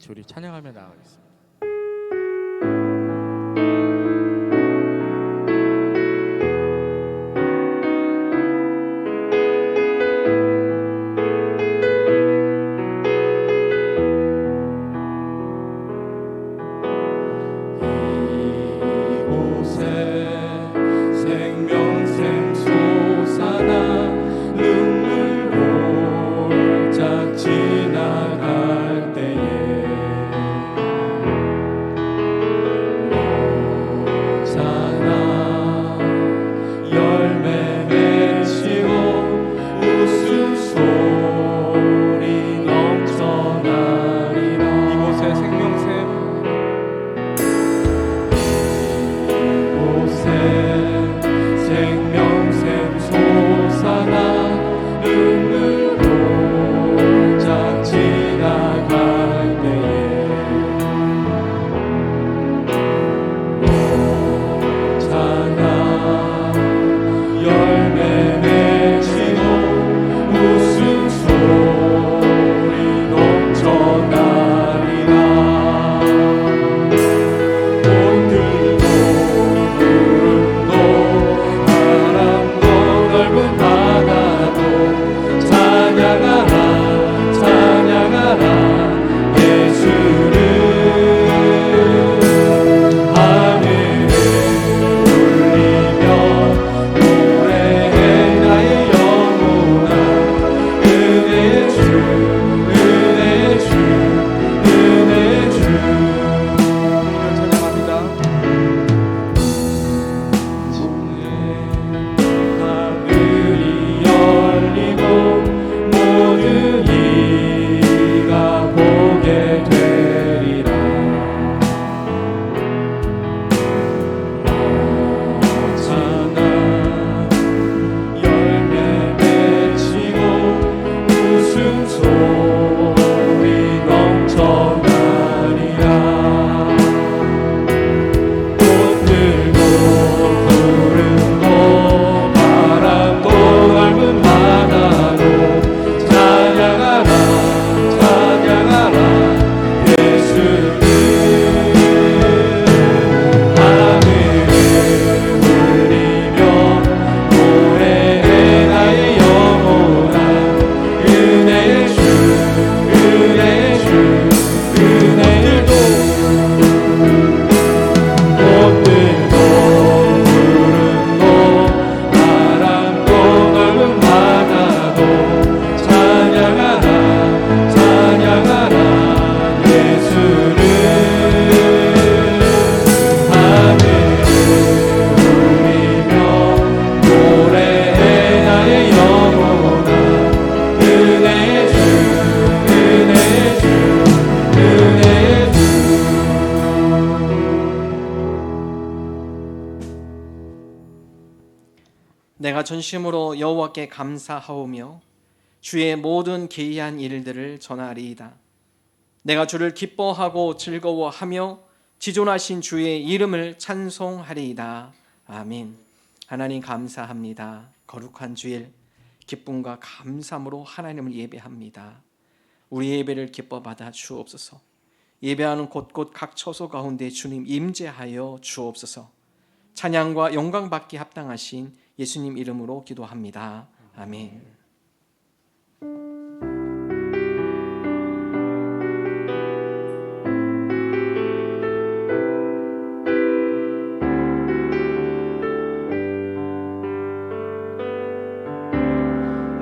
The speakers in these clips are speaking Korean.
같이 우리 찬양하며 나아가겠습니다. 내가 전심으로 여호와께 감사하오며 주의 모든 기이한 일들을 전하리이다. 내가 주를 기뻐하고 즐거워하며 지존하신 주의 이름을 찬송하리이다. 아멘. 하나님 감사합니다. 거룩한 주일 기쁨과 감사함으로 하나님을 예배합니다. 우리 예배를 기뻐 받아 주옵소서. 예배하는 곳곳 각 처소 가운데 주님 임재하여 주옵소서. 찬양과 영광 받기 합당하신 예수님 이름으로 기도합니다. 아멘.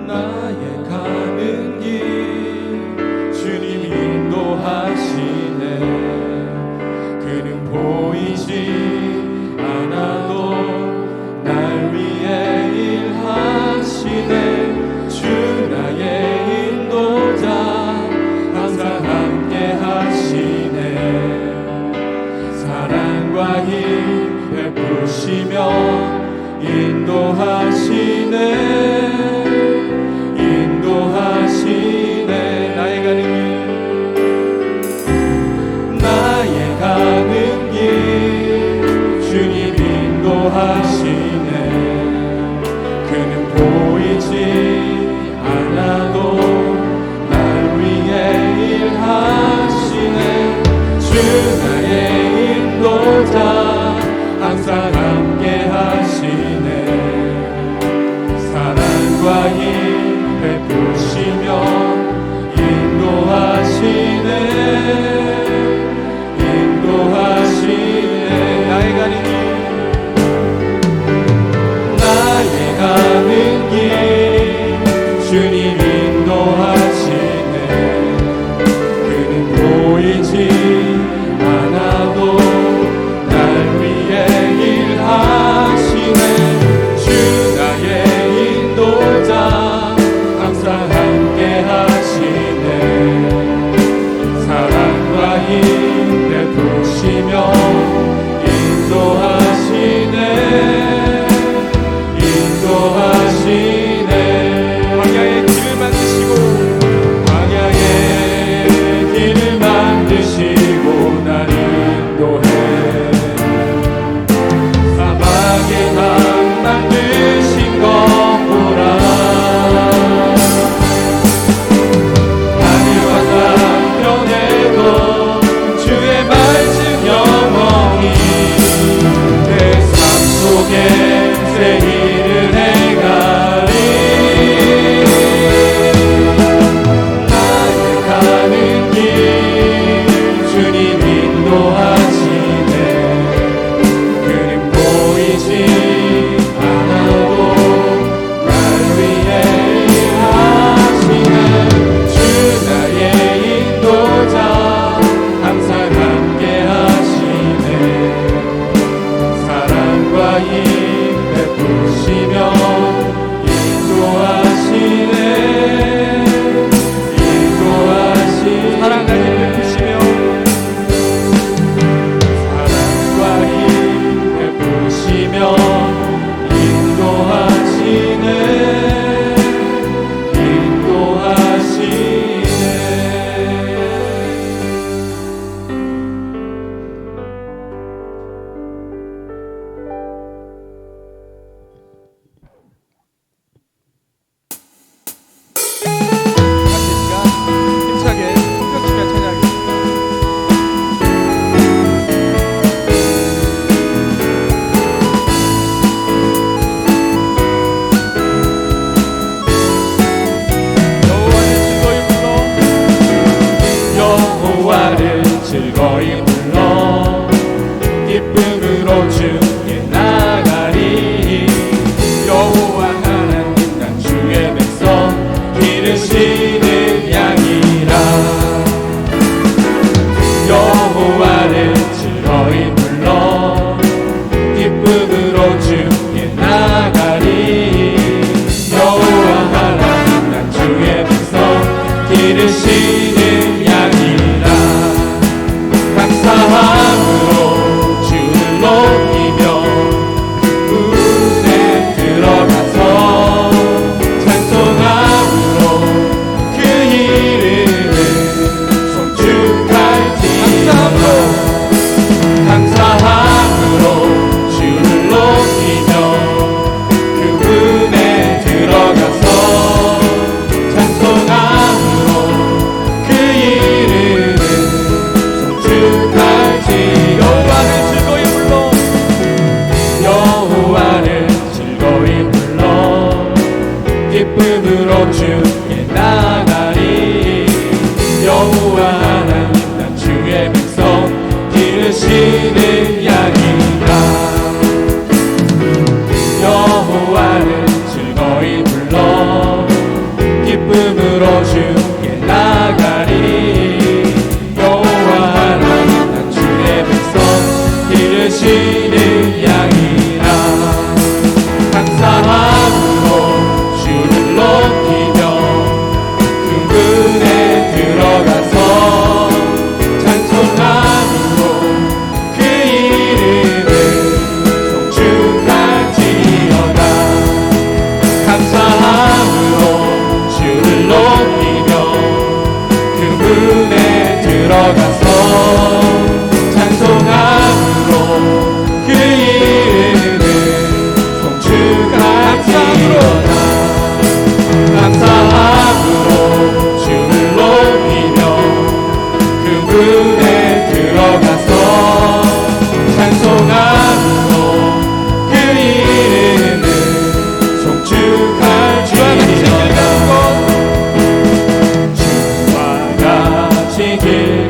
나의 가는 길 주님 인도하시네. 그는 보이지 않아도 날 위해 일하시네. 주 나의 인도자 항상 함께 하시네. 사랑과 힘 베푸시며 인도하시네. 인도하시네. 나의 가는 길 나의 가는 길 주님 인도하시네. 그는 보이지 않아도 날 위해 일하시네. 나의 인도자 항상 함께 하시네 사랑과 힘 베푸시며 인도하시네 나의 가는 길 주님 인도하시네 그는 보이지 않아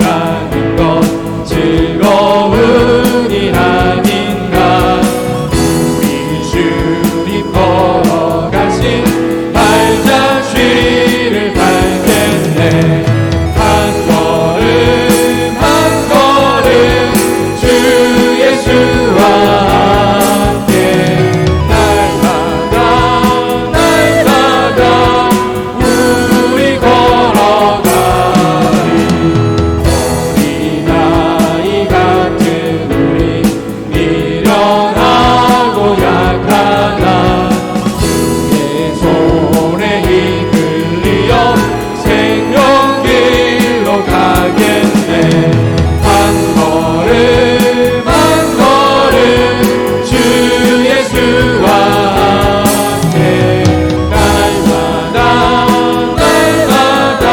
가는 것 즐거우니 아닌가. 우리 주님 걸어가신 발자취를 밟겠네. 한 걸음 한 걸음 주 예수와 함께 날마다 날마다 우리 걸어가리. 어린아이 같은 우리 미련하고 약하나 주의 손에 이끌리어 생명길로 가겠네. 한 걸음 한 걸음 주 예수와 함께 날마다 날마다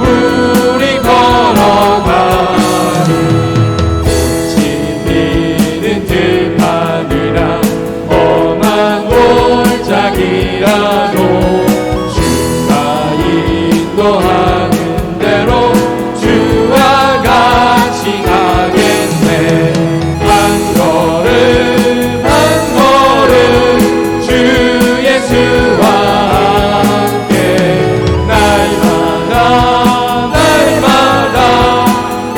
우리 걸어가리. 진리는 들판이라 험한 골짜기라도 주가 인도하는 대로 주와 같이 가겠네. 한 걸음 한 걸음 주 예수와 함께 날마다 날마다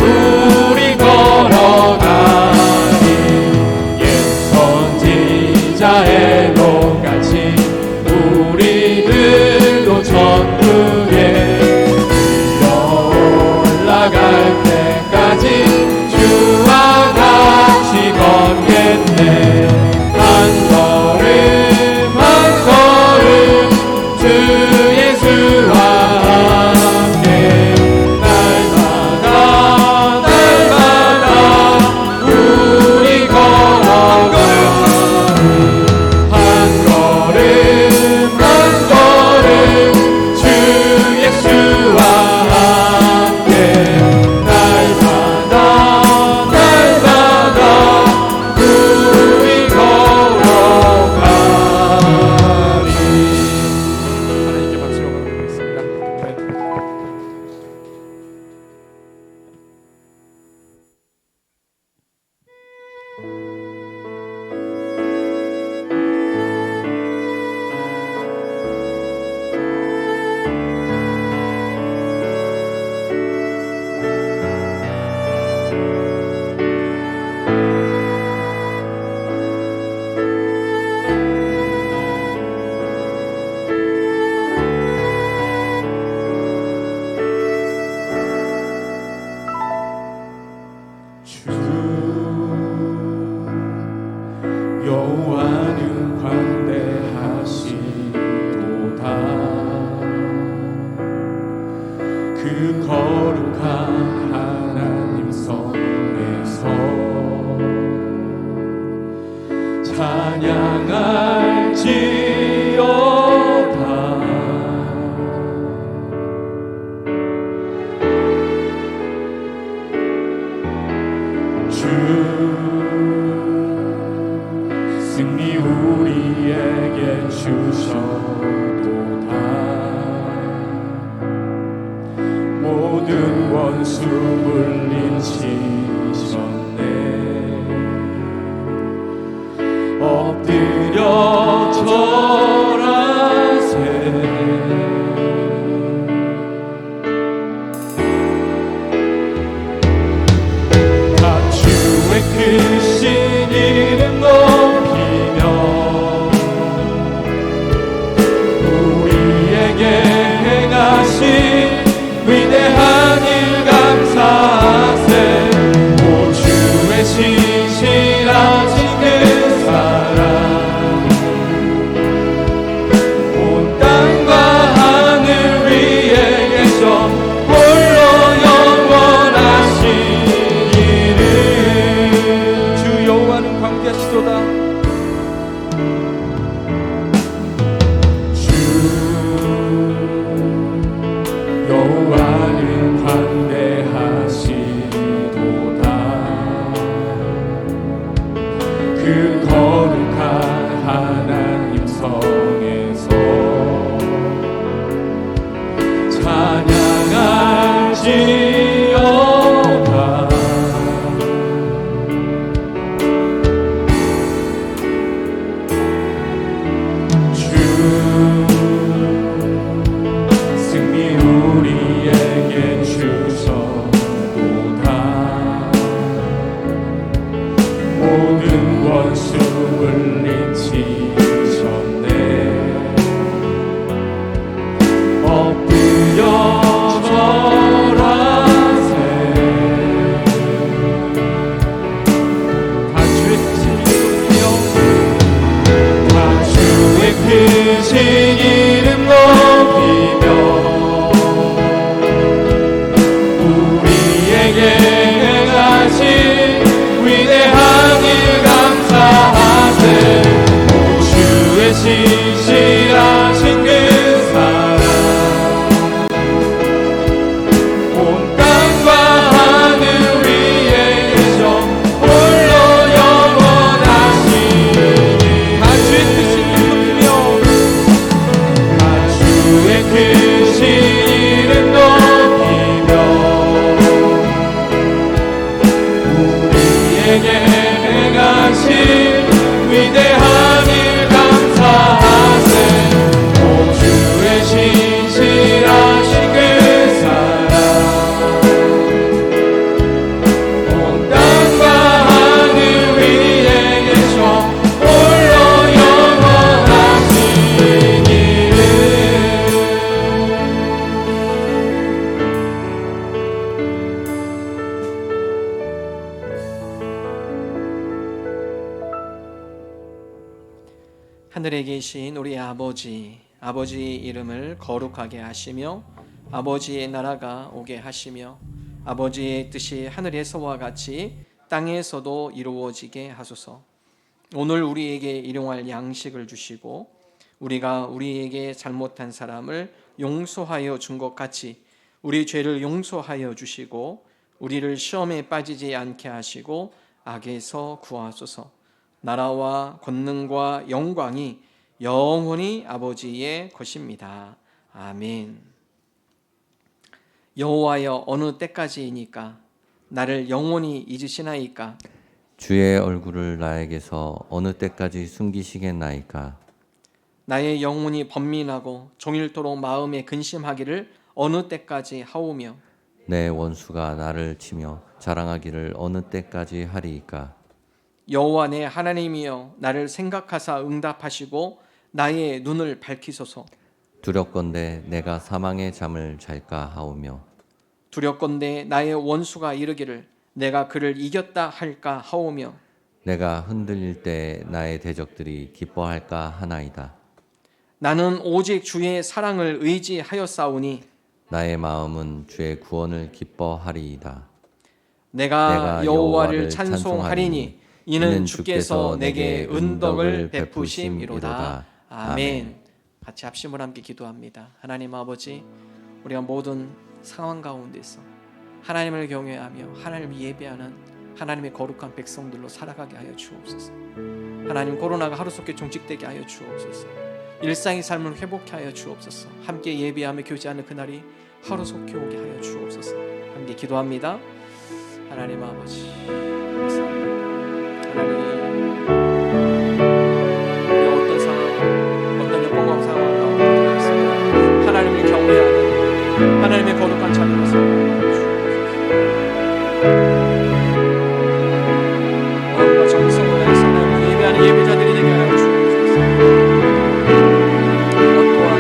우리 걸어가리. 옛 선지자의 똑같이 우리들도 천국에 올라갈 때까지 주와 같이 걷겠네. 한 걸음 한 걸음 주 예수와 함께 날마다 날마다 우리 걸어가리. 한 걸음 한 걸음 주 예수와 함께 날마다 날마다 우리 걸어가리. 하나님께 박수로 받아드리겠습니다. 주 여호와는 광대하시도다. 그 거룩한 하나님 성에서 찬양할지어다. 주 승리 우리에게 주셔도다. 모든 원수 물리치셨네. 엎드려 절하세. 다 주의 크신 이름 높이며 우리에게 행하신 위대한 일 감사하세. 우리에게 행하신 위대한 일 감사하세. 오 주의 신실하신 그 사랑 온 땅과 하늘 위에 계셔 홀로 영원하신 이름. 하늘에 계신 우리 아버지의 이름을 거룩하게 하시며 아버지의 나라가 오게 하시며 아버지의 뜻이 하늘에서와 같이 땅에서도 이루어지게 하소서. 오늘 우리에게 일용할 양식을 주시고 우리가 우리에게 잘못한 사람을 용서하여 준 것 같이 우리 죄를 용서하여 주시고 우리를 시험에 빠지지 않게 하시고 악에서 구하소서. 나라와 권능과 영광이 영원히 아버지의 것입니다. 아멘. 여호와여, 어느 때까지이니까 나를 영원히 잊으시나이까? 주의 얼굴을 나에게서 어느 때까지 숨기시겠나이까? 나의 영혼이 번민하고 종일토록 마음에 근심하기를 어느 때까지 하오며 내 원수가 나를 치며 자랑하기를 어느 때까지 하리이까? 여호와 내 하나님이여, 나를 생각하사 응답하시고 나의 눈을 밝히소서. 두렵건대 내가 사망의 잠을 잘까 하오며 두렵건대 나의 원수가 이르기를 내가 그를 이겼다 할까 하오며 내가 흔들릴 때 나의 대적들이 기뻐할까 하나이다. 나는 오직 주의 사랑을 의지하였사오니 나의 마음은 주의 구원을 기뻐하리이다. 내가 여호와를 찬송하리니 이는 주께서 내게 은덕을 베푸심이로다. 아멘. 같이 합심을 함께 기도합니다. 하나님 아버지, 우리가 모든 상황 가운데서 하나님을 경외하며 하나님을 예배하는 하나님의 거룩한 백성들로 살아가게 하여 주옵소서. 하나님, 코로나가 하루속히 종식되게 하여 주옵소서. 일상의 삶을 회복케 하여 주옵소서. 함께 예배하며 교제하는 그날이 하루속히 오게 하여 주옵소서. 함께 기도합니다. 하나님 아버지, 감사합니다. 하나님, 우리 어떤 상황, 어떤 역경과 상황 가운데 있습니다. 하나님을 경외하는 하나님의 거룩한 자녀로 살아가게 마음과 정성을 다해서 하나님을 예배하는 예배자들이 되게 하여 주옵소서. 어떠한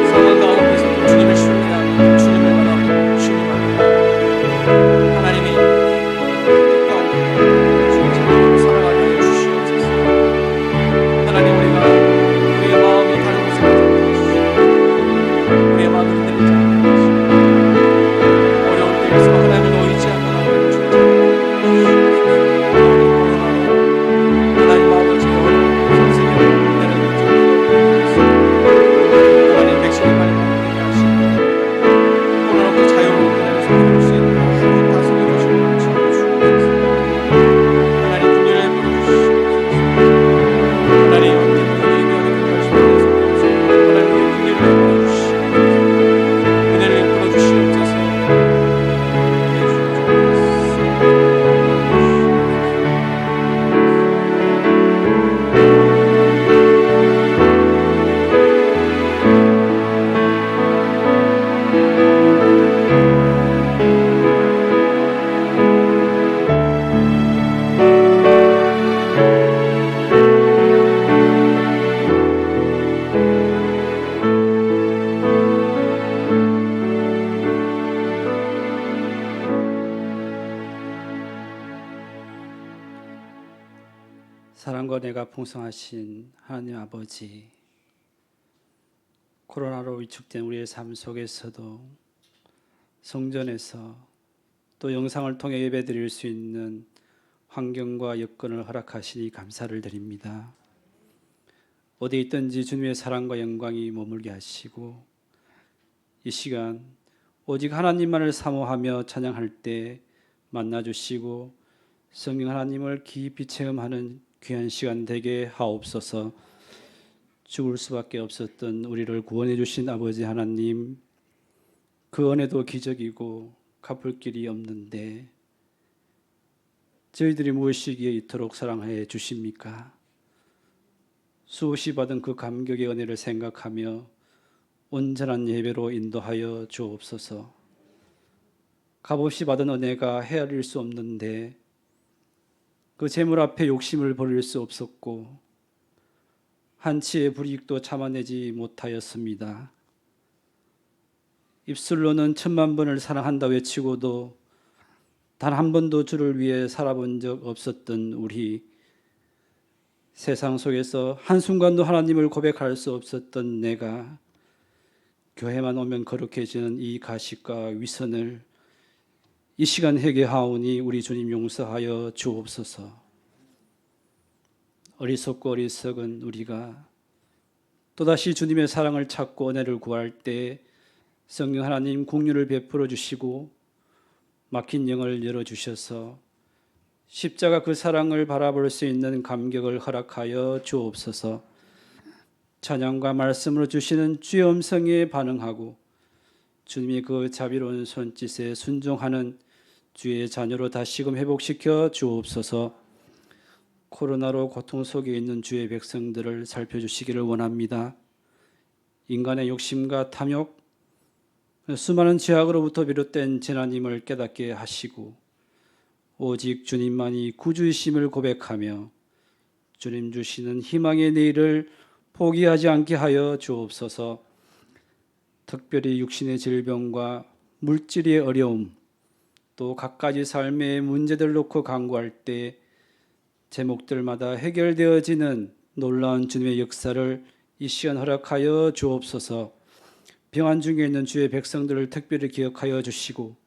상황 가운데서도 주님을 신뢰하고 주님을 바라보고 주님 앞에 하나님이 뜻 가운데 주의 자녀로 살아가게 하여 주시옵소서. 하나님, 우리가 우리의 마음이 다른 곳에 가지 않게 하시고 우리의 마음을 흔들리지 않게 하시고 어려울 때에서 하나님을 의지하며 나아가는 주의 자녀로 하나님 아버지, 선생님 은혜를 하나님 백성의 발을 바꾸게 하시고 코로나로 자유로운 은혜를 선포할 수 있는 하나님 다스려 주시옵소서. 하나님 분열을 풀어주시옵소서. 하나님 함께 예배하는 그날 속에서 하나님의 은혜를 풀어주시옵소서. 사랑과 내가 풍성하신 하나님 아버지, 코로나로 위축된 우리의 삶 속에서도 성전에서 또 영상을 통해 예배드릴 수 있는 환경과 여건을 허락하시니 감사를 드립니다. 어디에 있든지 주님의 사랑과 영광이 머물게 하시고 이 시간 오직 하나님만을 사모하며 찬양할 때 만나주시고 성령 하나님을 깊이 체험하는 귀한 시간 되게 하옵소서. 죽을 수밖에 없었던 우리를 구원해 주신 아버지 하나님, 그 은혜도 기적이고 갚을 길이 없는데 저희들이 무엇이기에 이토록 사랑해 주십니까? 수없이 받은 그 감격의 은혜를 생각하며 온전한 예배로 인도하여 주옵소서. 값없이 받은 은혜가 헤아릴 수 없는데 그 재물 앞에 욕심을 버릴 수 없었고 한치의 불이익도 참아내지 못하였습니다. 입술로는 10,000,000번을 사랑한다 외치고도 단 한 번도 주를 위해 살아본 적 없었던 우리, 세상 속에서 한순간도 하나님을 고백할 수 없었던 내가 교회만 오면 거룩해지는 이 가식과 위선을 이 시간 회개하오니 우리 주님 용서하여 주옵소서. 어리석고 어리석은 우리가 또다시 주님의 사랑을 찾고 은혜를 구할 때 성령 하나님 긍휼을 베풀어 주시고 막힌 영을 열어주셔서 십자가 그 사랑을 바라볼 수 있는 감격을 허락하여 주옵소서. 찬양과 말씀으로 주시는 주의 음성에 반응하고 주님의 그 자비로운 손짓에 순종하는 주의 자녀로 다시금 회복시켜 주옵소서. 코로나로 고통 속에 있는 주의 백성들을 살펴주시기를 원합니다. 인간의 욕심과 탐욕, 수많은 죄악으로부터 비롯된 재난임을 깨닫게 하시고 오직 주님만이 구주이심을 고백하며 주님 주시는 희망의 내일을 포기하지 않게 하여 주옵소서. 특별히 육신의 질병과 물질의 어려움, 또 갖가지 삶의 문제들 놓고 간구할 때 제목들마다 해결되어지는 놀라운 주님의 역사를 이 시간 허락하여 주옵소서. 병환 중에 있는 주의 백성들을 특별히 기억하여 주시고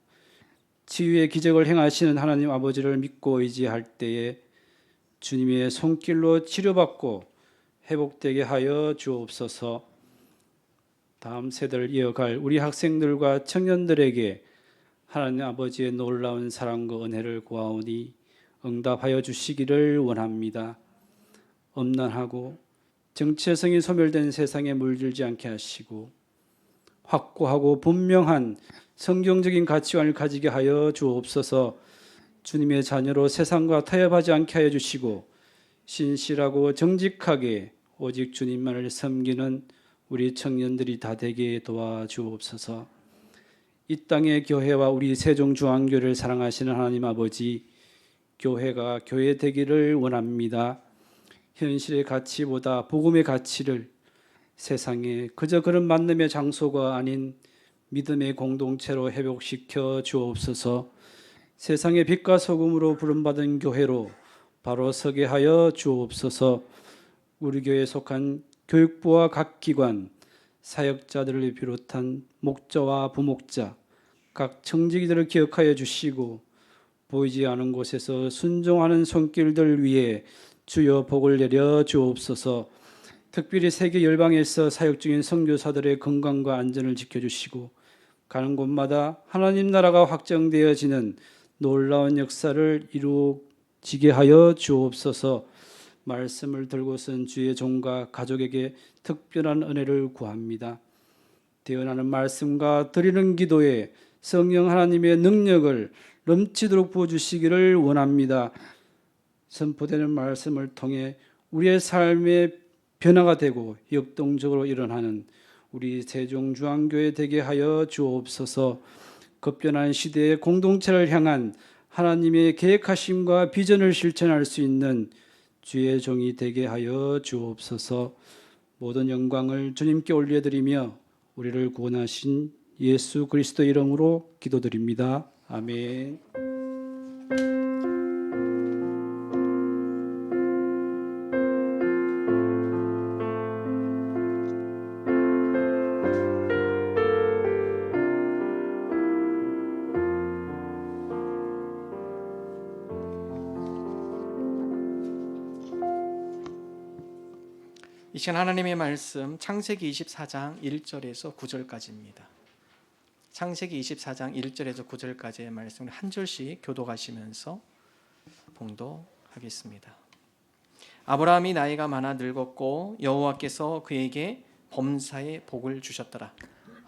치유의 기적을 행하시는 하나님 아버지를 믿고 의지할 때에 주님의 손길로 치료받고 회복되게 하여 주옵소서. 다음 세대를 이어갈 우리 학생들과 청년들에게 하나님 아버지의 놀라운 사랑과 은혜를 구하오니 응답하여 주시기를 원합니다. 엄난하고 정체성이 소멸된 세상에 물들지 않게 하시고 확고하고 분명한 성경적인 가치관을 가지게 하여 주옵소서. 주님의 자녀로 세상과 타협하지 않게 하여 주시고 신실하고 정직하게 오직 주님만을 섬기는 우리 청년들이 다 되게 도와주옵소서. 이 땅의 교회와 우리 세종중앙교회를 사랑하시는 하나님 아버지, 교회가 교회 되기를 원합니다. 현실의 가치보다 복음의 가치를 세상에 그저 그런 만남의 장소가 아닌 믿음의 공동체로 회복시켜 주옵소서. 세상의 빛과 소금으로 부름받은 교회로 바로 서게 하여 주옵소서. 우리 교회에 속한 교육부와 각 기관, 사역자들을 비롯한 목자와 부목자, 각 청지기들을 기억하여 주시고 보이지 않은 곳에서 순종하는 손길들 위에 주여 복을 내려 주옵소서. 특별히 세계 열방에서 사역 중인 선교사들의 건강과 안전을 지켜주시고 가는 곳마다 하나님 나라가 확정되어지는 놀라운 역사를 이루어지게 하여 주옵소서. 말씀을 들고선 주의 종과 가족에게 특별한 은혜를 구합니다. 대언하는 말씀과 드리는 기도에 성령 하나님의 능력을 넘치도록 부어주시기를 원합니다. 선포되는 말씀을 통해 우리의 삶의 변화가 되고 역동적으로 일어나는 우리 세종중앙교회 되게 하여 주옵소서. 급변한 시대의 공동체를 향한 하나님의 계획하심과 비전을 실천할 수 있는 주의 종이 되게 하여 주옵소서. 모든 영광을 주님께 올려드리며 우리를 구원하신 예수 그리스도 이름으로 기도드립니다. 아멘. 이 시간 하나님의 말씀 창세기 24장 1절에서 9절까지입니다. 창세기 24장 1절에서 9절까지의 말씀을 한 절씩 교독하시면서 봉독하겠습니다. 아브라함이 나이가 많아 늙었고 여호와께서 그에게 범사의 복을 주셨더라.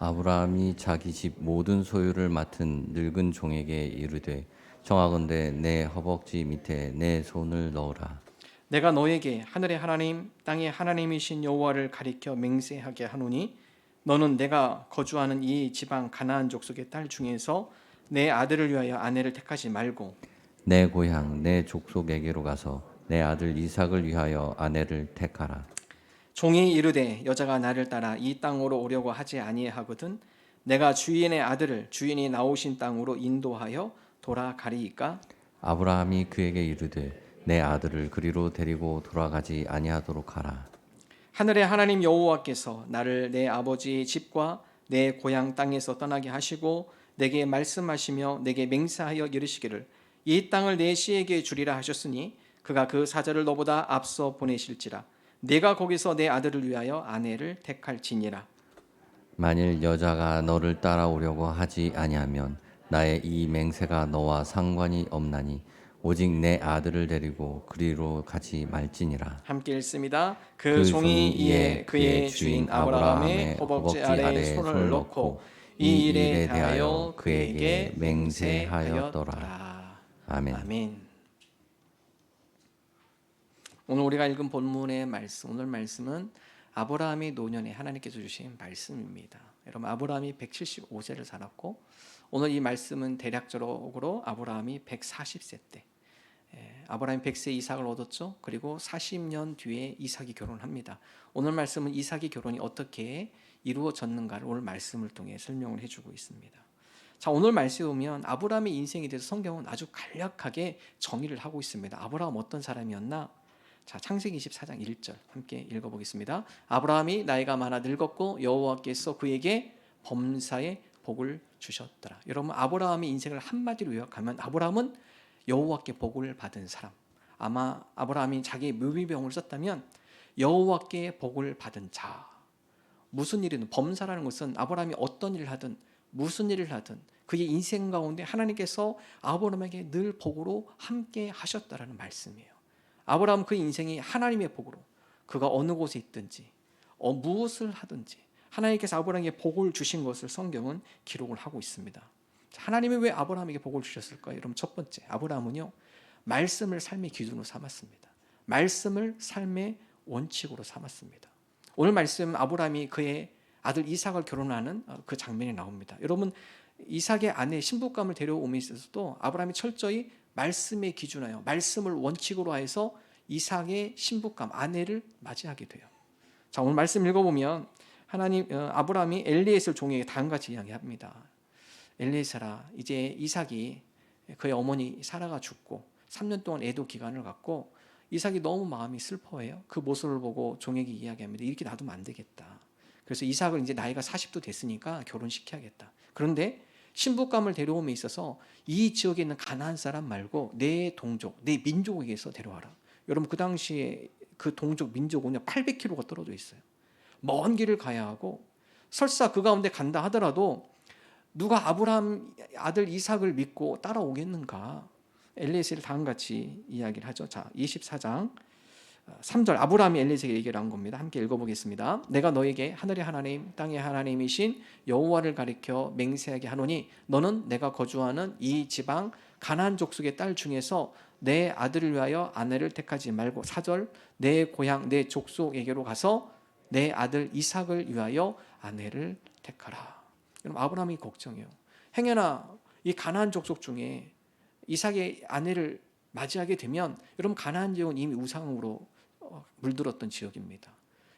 아브라함이 자기 집 모든 소유를 맡은 늙은 종에게 이르되 청하건대 내 허벅지 밑에 내 손을 넣으라. 내가 너에게 하늘의 하나님 땅의 하나님이신 여호와를 가리켜 맹세하게 하노니 너는 내가 거주하는 이 지방 가나안 족속의 딸 중에서 내 아들을 위하여 아내를 택하지 말고 내 고향 내 족속에게로 가서 내 아들 이삭을 위하여 아내를 택하라. 종이 이르되 여자가 나를 따라 이 땅으로 오려고 하지 아니하거든 내가 주인의 아들을 주인이 나오신 땅으로 인도하여 돌아가리이까. 아브라함이 그에게 이르되 내 아들을 그리로 데리고 돌아가지 아니하도록 하라. 하늘의 하나님 여호와께서 나를 내 아버지의 집과 내 고향 땅에서 떠나게 하시고 내게 말씀하시며 내게 맹세하여 이르시기를 이 땅을 내 씨에게 주리라 하셨으니 그가 그 사자를 너보다 앞서 보내실지라. 내가 거기서 내 아들을 위하여 아내를 택할지니라. 만일 여자가 너를 따라오려고 하지 아니하면 나의 이 맹세가 너와 상관이 없나니 오직 내 아들을 데리고 그리로 가지 말지니라. 함께 읽습니다. 그 종이 이에 그의 주인 아브라함의 허벅지 아래 손을 놓고 이 일에 대하여 그에게 맹세하였더라. 아멘. 아멘. 오늘 우리가 읽은 본문의 말씀, 오늘 말씀은 아브라함이 노년에 하나님께서 주신 말씀입니다. 여러분 아브라함이 175세를 살았고 오늘 이 말씀은 대략적으로 아브라함이 140세 때 아브라함이 100세 이삭을 얻었죠. 그리고 40년 뒤에 이삭이 결혼합니다. 오늘 말씀은 이삭의 결혼이 어떻게 이루어졌는가를 오늘 말씀을 통해 설명을 해주고 있습니다. 자, 오늘 말씀에 보면 아브라함의 인생에 대해서 성경은 아주 간략하게 정의를 하고 있습니다. 아브라함 어떤 사람이었나? 자, 창세기 24장 1절 함께 읽어보겠습니다. 아브라함이 나이가 많아 늙었고 여호와께서 그에게 범사의 복을 주셨더라. 여러분 아브라함의 인생을 한마디로 요약하면 아브라함은 여호와께 복을 받은 사람. 아마 아브라함이 자기의 묘비병을 썼다면 여호와께 복을 받은 자. 무슨 일이든 범사라는 것은 아브라함이 어떤 일을 하든 무슨 일을 하든 그의 인생 가운데 하나님께서 아브라함에게 늘 복으로 함께 하셨다라는 말씀이에요. 아브라함 그 인생이 하나님의 복으로 그가 어느 곳에 있든지 무엇을 하든지 하나님께서 아브라함에게 복을 주신 것을 성경은 기록을 하고 있습니다. 하나님이 왜 아브라함에게 복을 주셨을까요? 여러분 첫 번째 아브라함은요 말씀을 삶의 기준으로 삼았습니다. 말씀을 삶의 원칙으로 삼았습니다. 오늘 말씀 아브라함이 그의 아들 이삭을 결혼하는 그 장면이 나옵니다. 여러분 이삭의 아내 신부감을 데려옴에 있어서도 아브라함이 철저히 말씀에 기준하여 말씀을 원칙으로 해서 이삭의 신부감 아내를 맞이하게 돼요. 자 오늘 말씀 읽어보면 아브라함이 엘리에셀 종에게 다음과 같이 이야기합니다. 엘리에셀아 이제 이삭이 그의 어머니 사라가 죽고 3년 동안 애도 기간을 갖고 이삭이 너무 마음이 슬퍼해요. 그 모습을 보고 종에게 이야기합니다. 이렇게 놔두면 안 되겠다. 그래서 이삭을 이제 나이가 40도 됐으니까 결혼시켜야겠다. 그런데 신부감을 데려옴에 있어서 이 지역에 있는 가나안 사람 말고 내 동족, 내 민족에게서 데려와라. 여러분 그 당시에 그 동족 민족은 800km가 떨어져 있어요. 먼 길을 가야 하고 설사 그 가운데 간다 하더라도 누가 아브라함 아들 이삭을 믿고 따라오겠는가? 엘리에셀을 다음같이 이야기를 하죠. 자, 24장 3절 아브라함이 엘리에셀에게 얘기를 한 겁니다. 함께 읽어보겠습니다. 내가 너에게 하늘의 하나님 땅의 하나님이신 여호와를 가리켜 맹세하게 하노니 너는 내가 거주하는 이 지방 가나안 족속의 딸 중에서 내 아들을 위하여 아내를 택하지 말고 4절 내 고향 내 족속에게로 가서 내 아들 이삭을 위하여 아내를 택하라. 여러분 아브라함이 걱정해요. 행여나 이 가나안 족속 중에 이삭의 아내를 맞이하게 되면 여러분 가나안 지역은 이미 우상으로 물들었던 지역입니다.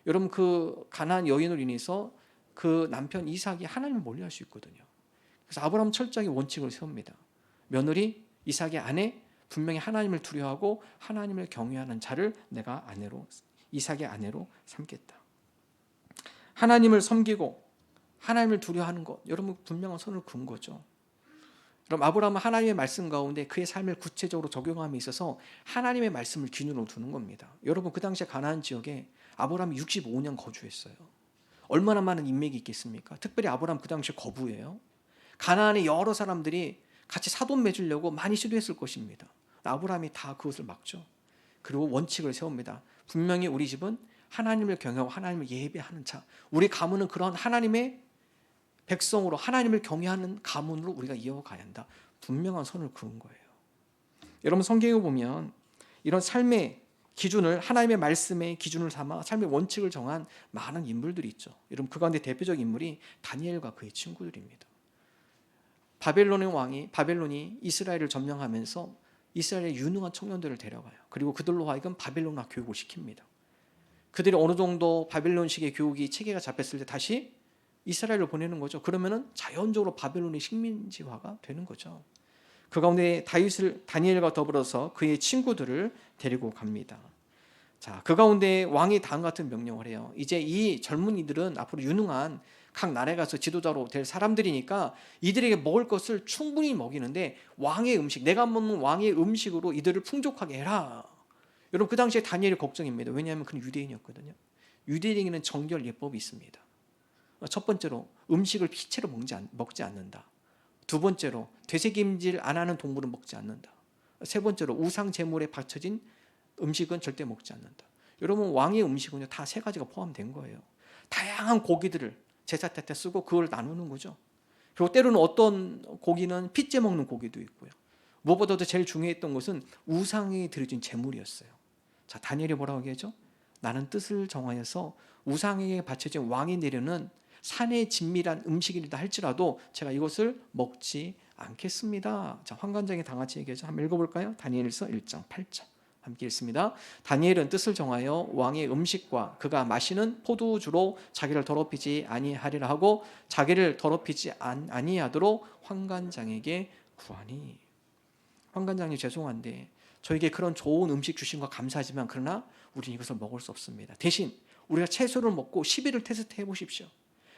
여러분 그 가나안 여인으로 인해서 그 남편 이삭이 하나님을 멀리할 수 있거든요. 그래서 아브라함 철저하게 원칙을 세웁니다. 며느리 이삭의 아내 분명히 하나님을 두려워하고 하나님을 경외하는 자를 내가 아내로 이삭의 아내로 삼겠다. 하나님을 섬기고 하나님을 두려워하는 것 여러분 분명한 선을 그은 거죠. 그럼 아브라함은 하나님의 말씀 가운데 그의 삶을 구체적으로 적용함에 있어서 하나님의 말씀을 기준으로 두는 겁니다. 여러분 그 당시에 가나안 지역에 아브라함이 65년 거주했어요. 얼마나 많은 인맥이 있겠습니까? 특별히 아브라함 그 당시에 거부예요. 가나안의 여러 사람들이 같이 사돈 맺으려고 많이 시도했을 것입니다. 아브라함이 다 그것을 막죠. 그리고 원칙을 세웁니다. 분명히 우리 집은 하나님을 경외하고 하나님을 예배하는 자, 우리 가문은 그런 하나님의 백성으로 하나님을 경외하는 가문으로 우리가 이어가야 한다. 분명한 선을 그은 거예요. 여러분 성경에 보면 이런 삶의 기준을 하나님의 말씀의 기준을 삼아 삶의 원칙을 정한 많은 인물들이 있죠. 여러분 그 가운데 대표적 인물이 다니엘과 그의 친구들입니다. 바벨론이 이스라엘을 점령하면서 이스라엘의 유능한 청년들을 데려가요. 그리고 그들로 하여금 바벨론화 교육을 시킵니다. 그들이 어느 정도 바벨론식의 교육이 체계가 잡혔을 때 다시 이스라엘을 보내는 거죠. 그러면은 자연적으로 바벨론의 식민지화가 되는 거죠. 그 가운데 다니엘과 더불어서 그의 친구들을 데리고 갑니다. 자, 그 가운데 왕이 다음 같은 명령을 해요. 이제 이 젊은이들은 앞으로 유능한 각 나라에 가서 지도자로 될 사람들이니까 이들에게 먹을 것을 충분히 먹이는데 왕의 음식, 내가 먹는 왕의 음식으로 이들을 풍족하게 해라. 여러분 그 당시에 다니엘이 걱정입니다. 왜냐하면 그는 유대인이었거든요. 유대인에게는 정결 예법이 있습니다. 첫 번째로 음식을 피채로 먹지 않는다. 두 번째로 되새김질 안 하는 동물은 먹지 않는다. 세 번째로 우상 제물에 바쳐진 음식은 절대 먹지 않는다. 여러분 왕의 음식은요 다 세 가지가 포함된 거예요. 다양한 고기들을 제사 때 쓰고 그걸 나누는 거죠. 그리고 때로는 어떤 고기는 피째 먹는 고기도 있고요. 무엇보다도 제일 중요했던 것은 우상에 드려진 제물이었어요. 자, 다니엘이 뭐라고 얘기하죠? 나는 뜻을 정하여서 우상에게 바쳐진 왕이 내려는 산의 진밀한 음식이다 할지라도 제가 이것을 먹지 않겠습니다. 자, 환관장에 당같이 얘기하죠. 한번 읽어볼까요? 다니엘서 1장 8절 함께 읽습니다. 다니엘은 뜻을 정하여 왕의 음식과 그가 마시는 포도주로 자기를 더럽히지 아니하리라 하고 자기를 더럽히지 아니하도록 환관장에게 구하니. 환관장님 죄송한데 저에게 그런 좋은 음식 주신 거 감사하지만 그러나 우리는 이것을 먹을 수 없습니다. 대신 우리가 채소를 먹고 10일을 테스트해 보십시오.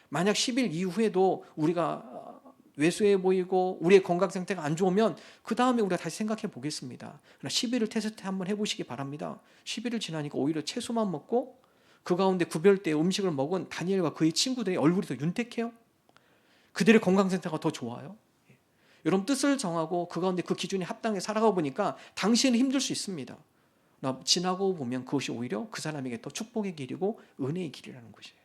만약 10일 이후에도 우리가 왜소해 보이고 우리의 건강 상태가 안 좋으면 그 다음에 우리가 다시 생각해 보겠습니다. 그러나 10일을 테스트 한번 해보시기 바랍니다. 10일을 지나니까 오히려 채소만 먹고 그 가운데 구별되어 음식을 먹은 다니엘과 그의 친구들의 얼굴이 더 윤택해요. 그들의 건강 상태가 더 좋아요. 여러분 뜻을 정하고 그 가운데 그 기준에 합당해 살아가 보니까 당시에는 힘들 수 있습니다. 그러나 지나고 보면 그것이 오히려 그 사람에게 더 축복의 길이고 은혜의 길이라는 것이에요.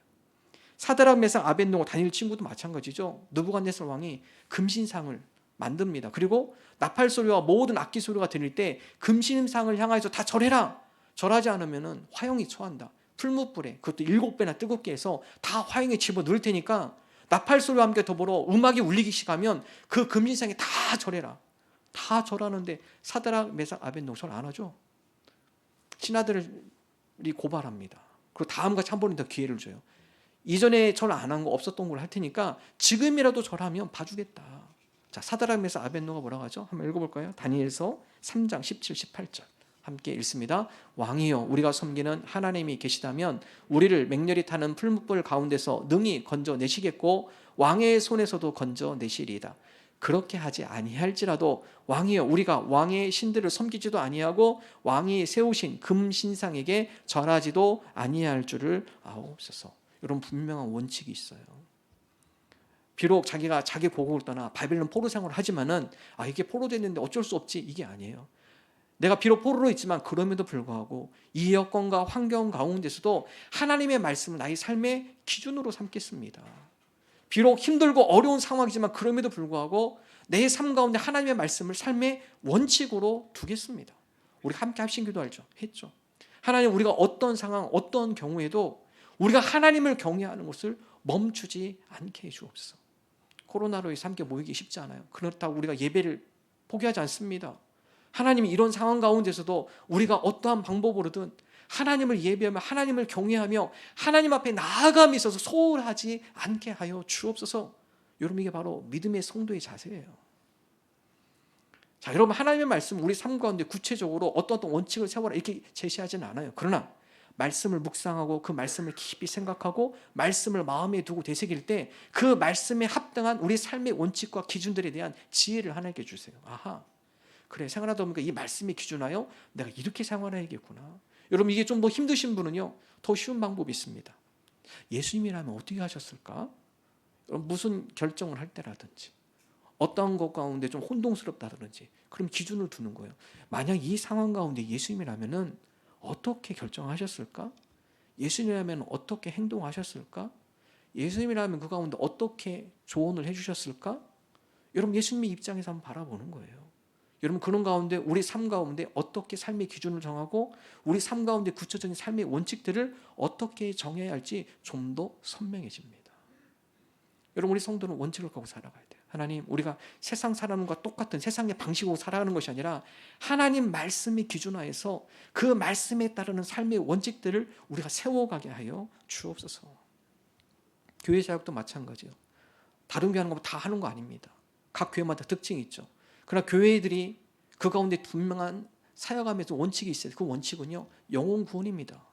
사드락 메삭 아벳느고 다니엘 친구도 마찬가지죠. 느부갓네살 왕이 금신상을 만듭니다. 그리고 나팔 소리와 모든 악기 소리가 들릴 때 금신상을 향해서 다 절해라. 절하지 않으면 화형이 처한다. 풀무불에 그것도 7배나 뜨겁게 해서 다 화형에 집어넣을 테니까 나팔 소리와 함께 더불어 음악이 울리기 시작하면 그 금신상에 다 절해라. 다 절하는데 사드락 메삭 아벳느고 절 안 하죠. 신하들이 고발합니다. 그리고 다음같이 한 번은 더 기회를 줘요. 이전에 절 안 한 거 없었던 걸 할 테니까 지금이라도 절하면 봐주겠다. 자, 사드락 메삭 아벳느고가 뭐라고 하죠? 한번 읽어볼까요? 다니엘서 3장 17, 18절 함께 읽습니다. 왕이여 우리가 섬기는 하나님이 계시다면 우리를 맹렬히 타는 풀무불 가운데서 능히 건져내시겠고 왕의 손에서도 건져내시리이다. 그렇게 하지 아니할지라도 왕이여 우리가 왕의 신들을 섬기지도 아니하고 왕이 세우신 금신상에게 절하지도 아니할 줄을 아옵소서. 여러분 분명한 원칙이 있어요. 비록 자기가 자기 고국을 떠나 바벨론 포로 생활을 하지만은 이게 포로됐는데 어쩔 수 없지 이게 아니에요. 내가 비록 포로로 있지만 그럼에도 불구하고 이 여건과 환경 가운데서도 하나님의 말씀을 나의 삶의 기준으로 삼겠습니다. 비록 힘들고 어려운 상황이지만 그럼에도 불구하고 내 삶 가운데 하나님의 말씀을 삶의 원칙으로 두겠습니다. 우리 함께 합심 했죠. 하나님 우리가 어떤 상황 어떤 경우에도 우리가 하나님을 경외하는 것을 멈추지 않게 해주옵소서. 코로나로 함께 모이기 쉽지 않아요. 그렇다고 우리가 예배를 포기하지 않습니다. 하나님이 이런 상황 가운데서도 우리가 어떠한 방법으로든 하나님을 예배하며 하나님을 경외하며 하나님 앞에 나아감이 있어서 소홀하지 않게 하여 주옵소서. 여러분 이게 바로 믿음의 성도의 자세예요. 자, 여러분 하나님의 말씀 우리 삶 가운데 구체적으로 어떤 원칙을 세워라 이렇게 제시하지는 않아요. 그러나 말씀을 묵상하고 그 말씀을 깊이 생각하고 말씀을 마음에 두고 되새길 때 그 말씀에 합당한 우리 삶의 원칙과 기준들에 대한 지혜를 하나님께 주세요. 아하, 그래 생활하다 보니까 이 말씀에 기준하여 내가 이렇게 생활해야겠구나. 여러분 이게 좀 더 힘드신 분은요 더 쉬운 방법이 있습니다. 예수님이라면 어떻게 하셨을까? 여러분 무슨 결정을 할 때라든지 어떤 것 가운데 좀 혼동스럽다든지 그럼 기준을 두는 거예요. 만약 이 상황 가운데 예수님이라면은 어떻게 결정하셨을까? 예수님이라면 어떻게 행동하셨을까? 예수님이라면 그 가운데 어떻게 조언을 해주셨을까? 여러분 예수님의 입장에서 한번 바라보는 거예요. 여러분 그런 가운데 우리 삶 가운데 어떻게 삶의 기준을 정하고 우리 삶 가운데 구체적인 삶의 원칙들을 어떻게 정해야 할지 좀 더 선명해집니다. 여러분 우리 성도는 원칙을 갖고 살아가야 돼요. 하나님, 우리가 세상 사람과 똑같은 세상의 방식으로 살아가는 것이 아니라 하나님 말씀의 기준하에서 그 말씀에 따르는 삶의 원칙들을 우리가 세워가게 하여 주옵소서. 교회 사역도 마찬가지예요. 다른 교회 하는 거 다 하는 거 아닙니다. 각 교회마다 특징이 있죠. 그러나 교회들이 그 가운데 분명한 사역하면서 원칙이 있어요. 그 원칙은요, 영혼 구원입니다.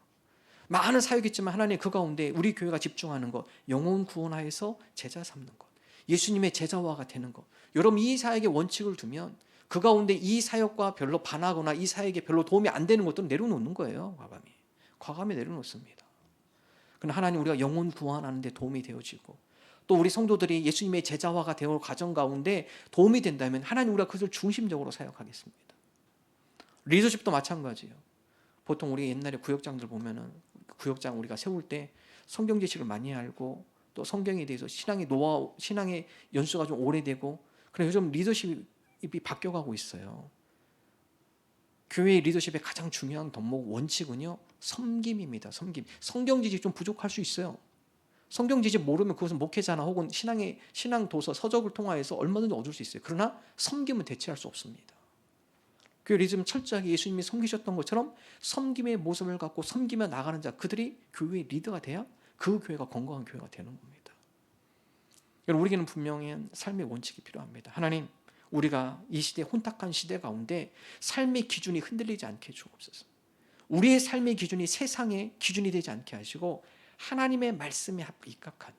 많은 사역이 있지만 하나님 그 가운데 우리 교회가 집중하는 것, 영혼 구원하에서 제자 삼는 것, 예수님의 제자화가 되는 것. 여러분 이 사역의 원칙을 두면 그 가운데 이 사역과 별로 반하거나 이 사역에 별로 도움이 안 되는 것들은 내려놓는 거예요. 과감히 내려놓습니다. 그러나 하나님, 우리가 영혼 구원하는 데 도움이 되어지고 또 우리 성도들이 예수님의 제자화가 되어 과정 가운데 도움이 된다면 하나님, 우리가 그것을 중심적으로 사역하겠습니다. 리더십도 마찬가지예요. 보통 우리 옛날에 구역장들 보면은 구역장 우리가 세울 때 성경 지식을 많이 알고 또 성경에 대해서 신앙의 노하우, 신앙의 연수가 좀 오래되고, 그래서 요즘 리더십이 바뀌어가고 있어요. 교회의 리더십의 가장 중요한 덕목 원칙은요, 섬김입니다. 섬김. 성경 지식 좀 부족할 수 있어요. 성경 지식 모르면 그것은 목회자나 혹은 신앙 도서 서적을 통하여서 얼마든지 얻을 수 있어요. 그러나 섬김은 대체할 수 없습니다. 교회 리듬 철저하게 예수님이 섬기셨던 것처럼 섬김의 모습을 갖고 섬기며 나가는 자, 그들이 교회의 리더가 돼야 그 교회가 건강한 교회가 되는 겁니다. 여러분, 우리에게는 분명히 삶의 원칙이 필요합니다. 하나님, 우리가 이 시대, 혼탁한 시대 가운데 삶의 기준이 흔들리지 않게 주옵소서. 우리의 삶의 기준이 세상의 기준이 되지 않게 하시고 하나님의 말씀에 입각한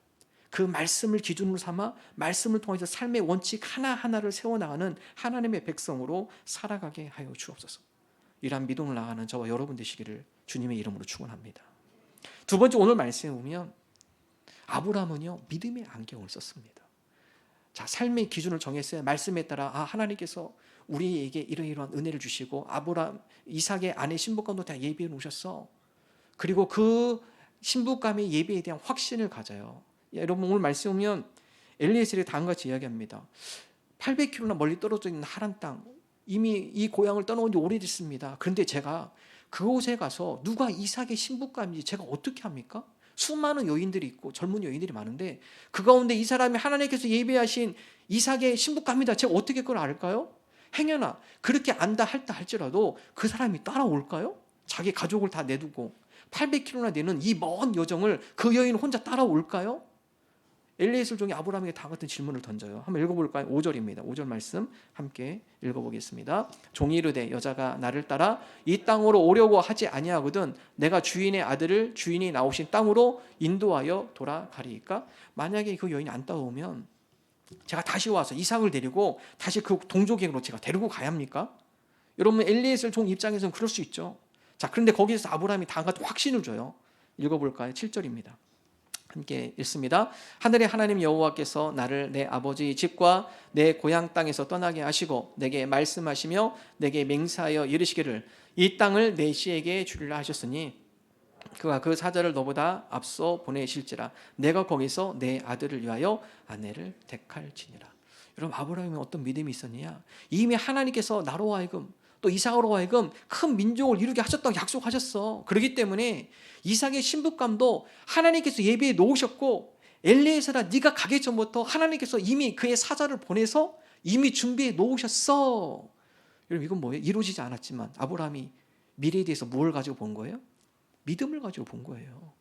그 말씀을 기준으로 삼아 말씀을 통해서 삶의 원칙 하나하나를 세워나가는 하나님의 백성으로 살아가게 하여 주옵소서. 이러한 믿음을 나가는 저와 여러분 되시기를 주님의 이름으로 축원합니다. 두 번째, 오늘 말씀에 보면 아브라함은요, 믿음의 안경을 썼습니다. 자, 삶의 기준을 정했어요. 말씀에 따라 하나님께서 우리에게 이러이러한 은혜를 주시고 아브라함, 이삭의 아내 신부감도 다 예비해 놓으셨어. 그리고 그 신부감의 예배에 대한 확신을 가져요. 여러분 오늘 말씀 보면 엘리에셀이 다음과 같이 이야기합니다. 800km나 멀리 떨어져 있는 하란 땅, 이미 이 고향을 떠나온 지 오래됐습니다. 그런데 제가 그곳에 가서 누가 이삭의 신부감인지 제가 어떻게 합니까? 수많은 여인들이 있고 젊은 여인들이 많은데 그 가운데 이 사람이 하나님께서 예배하신 이삭의 신부감이다. 제가 어떻게 그걸 알까요? 행여나 그렇게 안다 할지라도 그 사람이 따라올까요? 자기 가족을 다 내두고 800km나 되는 이 먼 여정을 그 여인 혼자 따라올까요? 엘리에셀 종이 아브라함에게 다 같은 질문을 던져요. 한번 읽어볼까요? 5절입니다. 5절 말씀 함께 읽어보겠습니다. 종이 이르되 여자가 나를 따라 이 땅으로 오려고 하지 아니하거든 내가 주인의 아들을 주인이 나오신 땅으로 인도하여 돌아가리이까? 만약에 그 여인이 안 따라오면 제가 다시 와서 이삭을 데리고 다시 그 동족에게로 제가 데리고 가야 합니까? 여러분 엘리에셀 종 입장에서는 그럴 수 있죠. 자, 그런데 거기서 아브라함이 다음과 같은 확신을 줘요. 읽어볼까요? 7절입니다. 함께 읽습니다. 하늘의 하나님 여호와께서 나를 내 아버지 집과 내 고향 땅에서 떠나게 하시고 내게 말씀하시며 내게 맹세하여 이르시기를 이 땅을 내 씨에게 주리라 하셨으니 그가 그 사자를 너보다 앞서 보내실지라 내가 거기서 내 아들을 위하여 아내를 택할지니라. 여러분 아브라함이 어떤 믿음이 있었느냐? 이미 하나님께서 나로 하여금 또 이삭으로 하여금 큰 민족을 이루게 하셨다고 약속하셨어. 그렇기 때문에 이삭의 신부감도 하나님께서 예비해 놓으셨고 엘리에셀아 네가 가기 전부터 하나님께서 이미 그의 사자를 보내서 이미 준비해 놓으셨어. 여러분 이건 뭐예요? 이루어지지 않았지만 아브라함이 미래에 대해서 뭘 가지고 본 거예요? 믿음을 가지고 본 거예요.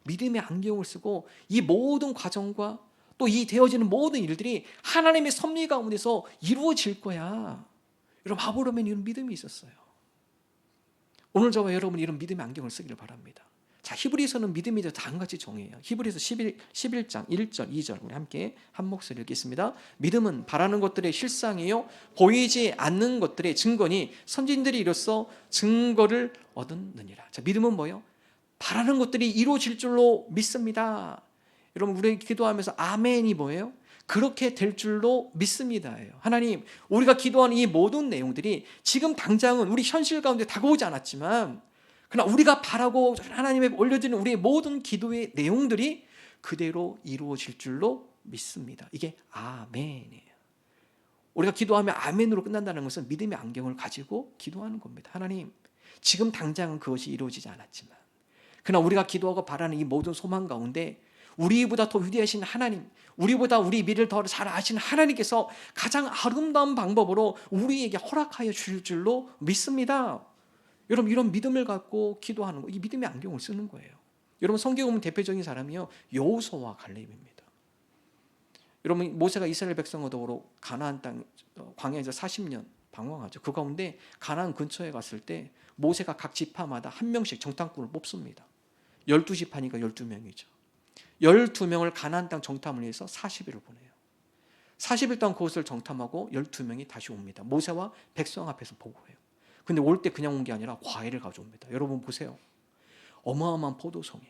믿음의 안경을 쓰고 이 모든 과정과 또 이 되어지는 모든 일들이 하나님의 섭리 가운데서 이루어질 거야. 여러분 아브라함에는 이런 믿음이 있었어요. 오늘 저와 여러분 이런 믿음의 안경을 쓰기를 바랍니다. 자, 히브리서는 믿음이 다 한같이 정해요. 히브리서 11장 1절 2절 우리 함께 한 목소리 읽겠습니다. 믿음은 바라는 것들의 실상이요 보이지 않는 것들의 증거니 선진들이 이로써 증거를 얻었느니라. 자, 믿음은 뭐예요? 바라는 것들이 이루어질 줄로 믿습니다. 여러분 우리 기도하면서 아멘이 뭐예요? 그렇게 될 줄로 믿습니다예요. 하나님, 우리가 기도하는 이 모든 내용들이 지금 당장은 우리 현실 가운데 다가오지 않았지만 그러나 우리가 바라고 하나님에 올려드리는 우리의 모든 기도의 내용들이 그대로 이루어질 줄로 믿습니다. 이게 아멘이에요. 우리가 기도하면 아멘으로 끝난다는 것은 믿음의 안경을 가지고 기도하는 겁니다. 하나님, 지금 당장은 그것이 이루어지지 않았지만 그러나 우리가 기도하고 바라는 이 모든 소망 가운데 우리보다 더 위대하신 하나님, 우리보다 우리 미래를 더 잘 아시는 하나님께서 가장 아름다운 방법으로 우리에게 허락하여 주실 줄로 믿습니다. 여러분, 이런 믿음을 갖고 기도하는 거, 이 믿음의 안경을 쓰는 거예요. 여러분, 성경에 보면 대표적인 사람이요, 여호수아와 갈렙입니다. 여러분, 모세가 이스라엘 백성과 더불어 가나안 땅 광야에서 40년 방황하죠. 그 가운데 가나안 근처에 갔을 때 모세가 각 지파마다 한 명씩 정탐꾼을 뽑습니다. 12지파니까 12명이죠. 12명을 가나안 땅 정탐을 위해서 40일을 보내요. 40일 동안 그것을 정탐하고 12명이 다시 옵니다. 모세와 백성 앞에서 보고해요. 근데 올 때 그냥 온 게 아니라 과일을 가져옵니다. 여러분 보세요. 어마어마한 포도송이,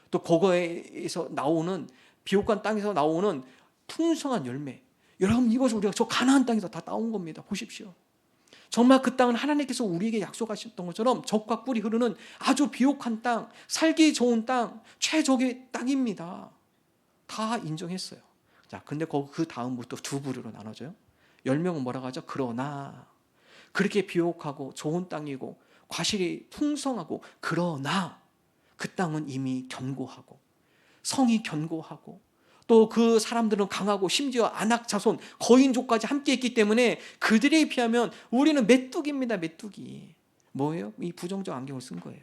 또 거기에서 나오는 비옥한 땅에서 나오는 풍성한 열매. 여러분, 이것을 우리가 저 가나안 땅에서 다 따온 겁니다. 보십시오. 정말 그 땅은 하나님께서 우리에게 약속하셨던 것처럼 젖과 꿀이 흐르는 아주 비옥한 땅, 살기 좋은 땅, 최적의 땅입니다. 다 인정했어요. 자, 근데 그 다음부터 두 부류로 나눠져요. 10명은 뭐라고 하죠? 그러나, 그렇게 비옥하고 좋은 땅이고 과실이 풍성하고, 그러나 그 땅은 이미 견고하고 성이 견고하고 또 그 사람들은 강하고 심지어 안악 자손 거인족까지 함께 했기 때문에 그들에 비하면 우리는 메뚜기입니다. 메뚜기. 뭐예요? 이 부정적 안경을 쓴 거예요.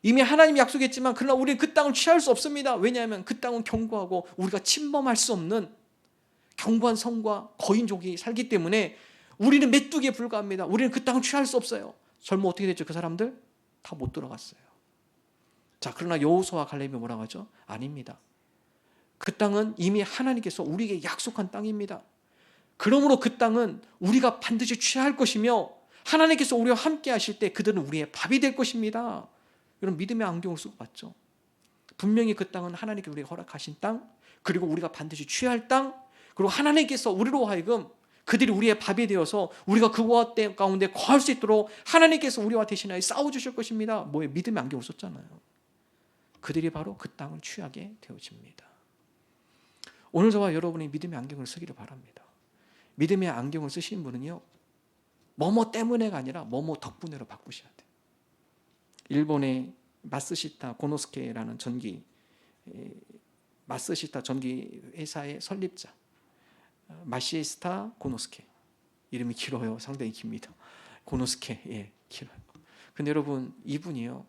이미 하나님이 약속했지만 그러나 우리는 그 땅을 취할 수 없습니다. 왜냐하면 그 땅은 견고하고 우리가 침범할 수 없는 견고한 성과 거인족이 살기 때문에 우리는 메뚜기에 불과합니다. 우리는 그 땅을 취할 수 없어요. 절모 어떻게 됐죠? 그 사람들 다 못 들어갔어요. 자, 그러나 여호수아와 갈렙이 뭐라고 하죠? 아닙니다. 그 땅은 이미 하나님께서 우리에게 약속한 땅입니다. 그러므로 그 땅은 우리가 반드시 취할 것이며 하나님께서 우리와 함께 하실 때 그들은 우리의 밥이 될 것입니다. 이런 믿음의 안경을 쓰고 봤죠. 분명히 그 땅은 하나님께서 우리에게 허락하신 땅, 그리고 우리가 반드시 취할 땅, 그리고 하나님께서 우리로 하여금 그들이 우리의 밥이 되어서 우리가 그와 가운데 거할 수 있도록 하나님께서 우리와 대신하여 싸워주실 것입니다. 뭐에 믿음의 안경을 썼잖아요. 그들이 바로 그 땅을 취하게 되어집니다. 오늘 저와 여러분이 믿음의 안경을 쓰기를 바랍니다. 믿음의 안경을 쓰시는 분은요, 뭐뭐 때문에가 아니라 뭐뭐 덕분에로 바꾸셔야 돼요. 일본의 마쓰시타 고노스케라는 마쓰시타 전기 회사의 설립자, 마시스타 고노스케. 이름이 길어요. 상당히 깁니다. 고노스케, 예, 길어요. 근데 여러분, 이분이요,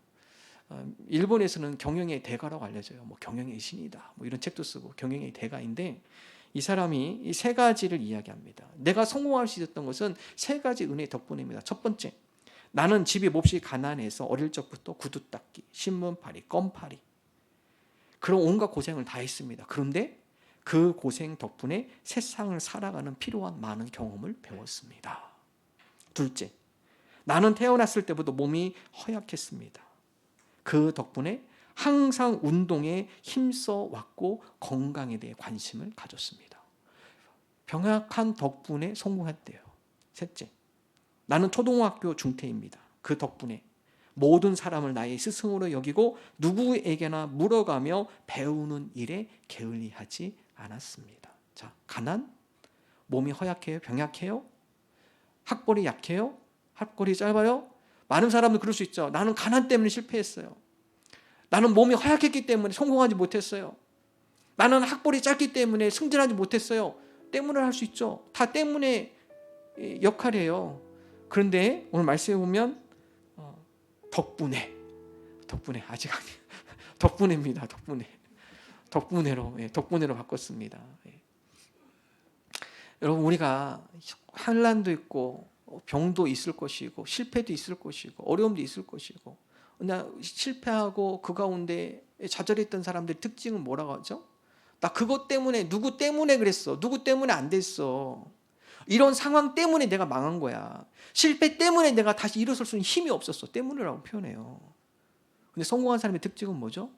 일본에서는 경영의 대가라고 알려져요. 뭐 경영의 신이다, 뭐 이런 책도 쓰고 경영의 대가인데, 이 사람이 이 세 가지를 이야기합니다. 내가 성공할 수 있었던 것은 세 가지 은혜 덕분입니다. 첫 번째, 나는 집이 몹시 가난해서 어릴 적부터 구두 닦기, 신문팔이, 껌팔이, 그런 온갖 고생을 다 했습니다. 그런데 그 고생 덕분에 세상을 살아가는 필요한 많은 경험을 배웠습니다. 둘째, 나는 태어났을 때부터 몸이 허약했습니다. 그 덕분에 항상 운동에 힘써 왔고 건강에 대해 관심을 가졌습니다. 병약한 덕분에 성공했대요. 셋째, 나는 초등학교 중퇴입니다. 그 덕분에 모든 사람을 나의 스승으로 여기고 누구에게나 물어가며 배우는 일에 게을리하지 않았습니다. 자, 가난, 몸이 허약해요? 병약해요? 학벌이 약해요? 학벌이 짧아요? 많은 사람들 그럴 수 있죠. 나는 가난 때문에 실패했어요. 나는 몸이 허약했기 때문에 성공하지 못했어요. 나는 학벌이 짧기 때문에 승진하지 못했어요. 때문을 할 수 있죠. 다 때문에 역할이에요. 그런데 오늘 말씀해 보면 덕분에 아직 아니에요. 덕분에입니다. 덕분에로 바꿨습니다. 여러분, 우리가 환난도 있고 병도 있을 것이고 실패도 있을 것이고 어려움도 있을 것이고, 그냥 실패하고 그 가운데 좌절했던 사람들의 특징은 뭐라고 하죠? 나 그것 때문에, 누구 때문에 그랬어, 누구 때문에 안 됐어, 이런 상황 때문에 내가 망한 거야, 실패 때문에 내가 다시 일어설 수 있는 힘이 없었어, 때문이라고 표현해요. 근데 성공한 사람의 특징은 뭐죠?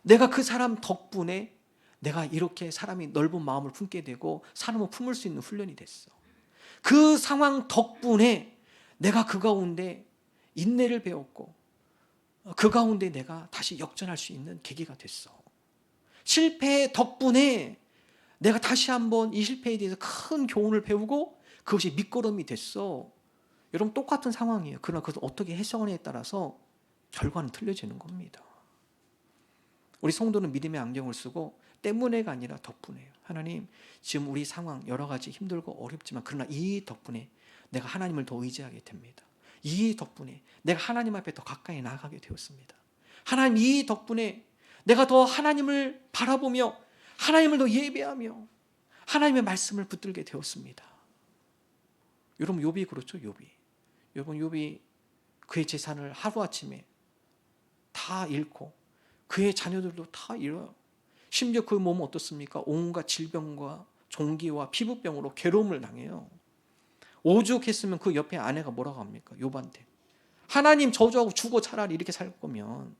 내가 그 사람 덕분에 내가 이렇게 사람이 넓은 마음을 품게 되고 사람을 품을 수 있는 훈련이 됐어. 그 상황 덕분에 내가 그 가운데 인내를 배웠고 그 가운데 내가 다시 역전할 수 있는 계기가 됐어. 실패 덕분에 내가 다시 한번 이 실패에 대해서 큰 교훈을 배우고 그것이 밑거름이 됐어. 여러분 똑같은 상황이에요. 그러나 그것을 어떻게 해석하느냐에 따라서 결과는 틀려지는 겁니다. 우리 성도는 믿음의 안경을 쓰고 때문에가 아니라 덕분에요. 하나님, 지금 우리 상황 여러 가지 힘들고 어렵지만 그러나 이 덕분에 내가 하나님을 더 의지하게 됩니다. 이 덕분에 내가 하나님 앞에 더 가까이 나아가게 되었습니다. 하나님, 이 덕분에 내가 더 하나님을 바라보며 하나님을 더 예배하며 하나님의 말씀을 붙들게 되었습니다. 여러분 욥이 그렇죠. 여러분 욥이 그의 재산을 하루아침에 다 잃고 그의 자녀들도 다 잃어요. 심지어 그 몸은 어떻습니까? 온갖 질병과 종기와 피부병으로 괴로움을 당해요. 오죽했으면 그 옆에 아내가 뭐라고 합니까? 욥한테 하나님 저주하고 죽어 차라리 이렇게 살 거면,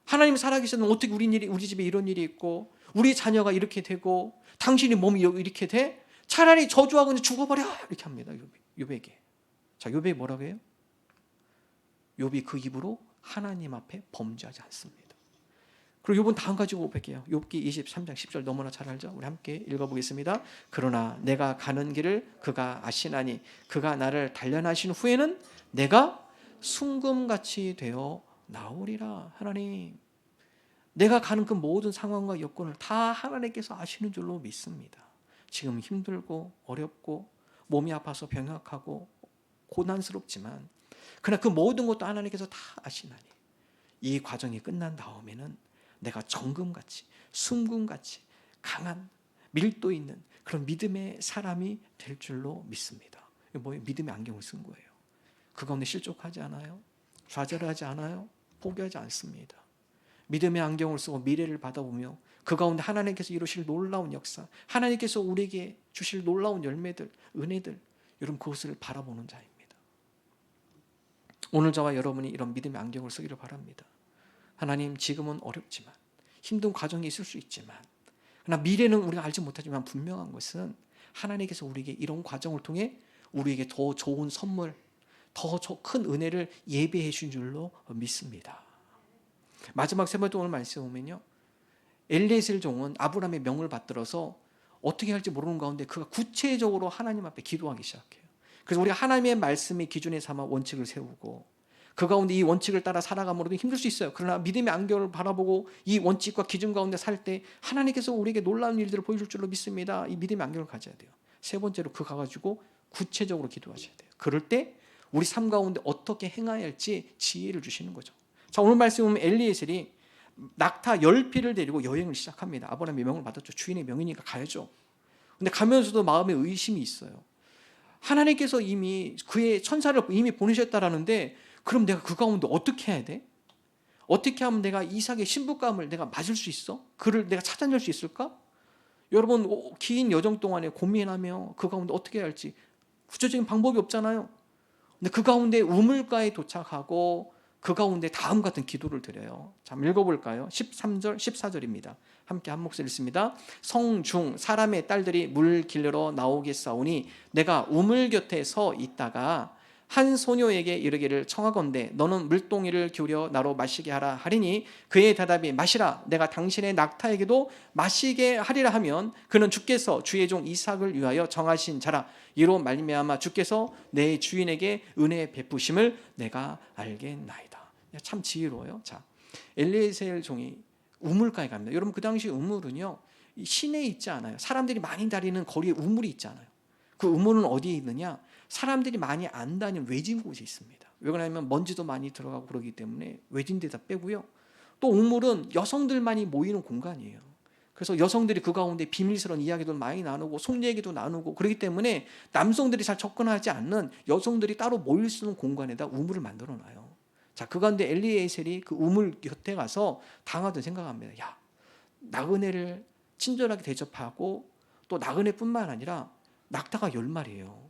하나님 살아계시면 어떻게 우리 집에 이런 일이 있고 우리 자녀가 이렇게 되고 당신이 몸이 이렇게 돼? 차라리 저주하고 죽어버려 이렇게 합니다. 욥에게. 자, 욥이 뭐라고 해요? 욥이 그 입으로 하나님 앞에 범죄하지 않습니다. 그리고 욥은 다음 가지고 고백해요. 욥기 23장 10절 너무나 잘 알죠? 우리 함께 읽어보겠습니다. 그러나 내가 가는 길을 그가 아시나니 그가 나를 단련하신 후에는 내가 순금같이 되어 나오리라. 하나님, 내가 가는 그 모든 상황과 여건을 다 하나님께서 아시는 줄로 믿습니다. 지금 힘들고 어렵고 몸이 아파서 병약하고 고난스럽지만 그러나 그 모든 것도 하나님께서 다 아시나니 이 과정이 끝난 다음에는 내가 정금같이 순금같이 강한 밀도 있는 그런 믿음의 사람이 될 줄로 믿습니다. 뭐예요? 믿음의 안경을 쓴 거예요. 그 가운데 실족하지 않아요. 좌절하지 않아요. 포기하지 않습니다. 믿음의 안경을 쓰고 미래를 바라보며 그 가운데 하나님께서 이루실 놀라운 역사, 하나님께서 우리에게 주실 놀라운 열매들, 은혜들, 여러분 그것을 바라보는 자입니다. 오늘 저와 여러분이 이런 믿음의 안경을 쓰기를 바랍니다. 하나님, 지금은 어렵지만 힘든 과정이 있을 수 있지만 그러나 미래는 우리가 알지 못하지만 분명한 것은 하나님께서 우리에게 이런 과정을 통해 우리에게 더 좋은 선물, 더 큰 은혜를 예비해 주신 줄로 믿습니다. 마지막 세 번째 오늘 말씀 보면요, 엘리에셀 종은 아브라함의 명을 받들어서 어떻게 할지 모르는 가운데 그가 구체적으로 하나님 앞에 기도하기 시작해요. 그래서 우리가 하나님의 말씀의 기준에 삼아 원칙을 세우고 그 가운데 이 원칙을 따라 살아감으로도 힘들 수 있어요. 그러나 믿음의 안경을 바라보고 이 원칙과 기준 가운데 살 때 하나님께서 우리에게 놀라운 일들을 보여줄 줄로 믿습니다. 이 믿음의 안경을 가져야 돼요. 세 번째로 그 가가지고 구체적으로 기도하셔야 돼요. 그럴 때 우리 삶 가운데 어떻게 행해야 할지 지혜를 주시는 거죠. 자, 오늘 말씀 보면 엘리에셀이 낙타 10피를 데리고 여행을 시작합니다. 아브라함의 명을 받았죠. 주인의 명이니까 가야죠. 근데 가면서도 마음에 의심이 있어요. 하나님께서 이미 그의 천사를 이미 보내셨다라는데 그럼 내가 그 가운데 어떻게 해야 돼? 어떻게 하면 내가 이삭의 신부감을 내가 맞을 수 있어? 그를 내가 찾아낼 수 있을까? 여러분 긴 여정 동안에 고민하며 그 가운데 어떻게 해야 할지 구체적인 방법이 없잖아요. 근데 그 가운데 우물가에 도착하고 그 가운데 다음 같은 기도를 드려요. 자, 한번 읽어볼까요? 13절 14절입니다. 함께 한 목소리 읽습니다. 성중 사람의 딸들이 물 길러 나오겠사오니 내가 우물 곁에 서 있다가 한 소녀에게 이르기를 청하건대 너는 물동이를 기울여 나로 마시게 하라 하리니 그의 대답이 마시라 내가 당신의 낙타에게도 마시게 하리라 하면 그는 주께서 주의 종 이삭을 위하여 정하신 자라 이로 말미암아 주께서 내 주인에게 은혜 베푸심을 내가 알겠나이다. 참 지혜로워요. 자, 엘리에셀 종이 우물가에 갑니다. 여러분 그 당시 우물은요 시내에 있지 않아요. 사람들이 많이 다니는 거리에 우물이 있잖아요. 그 우물은 어디에 있느냐? 사람들이 많이 안 다니는 외진 곳에 있습니다. 왜 그러냐면 먼지도 많이 들어가고 그러기 때문에 외진 데다 빼고요. 또 우물은 여성들만이 모이는 공간이에요. 그래서 여성들이 그 가운데 비밀스러운 이야기도 많이 나누고 속 얘기도 나누고 그렇기 때문에 남성들이 잘 접근하지 않는 여성들이 따로 모일 수 있는 공간에다 우물을 만들어놔요. 자, 그 가운데 엘리에셀이 그 우물 곁에 가서 당하던 생각합니다. 야, 나그네를 친절하게 대접하고 또 나그네뿐만 아니라 낙타가 10마리예요.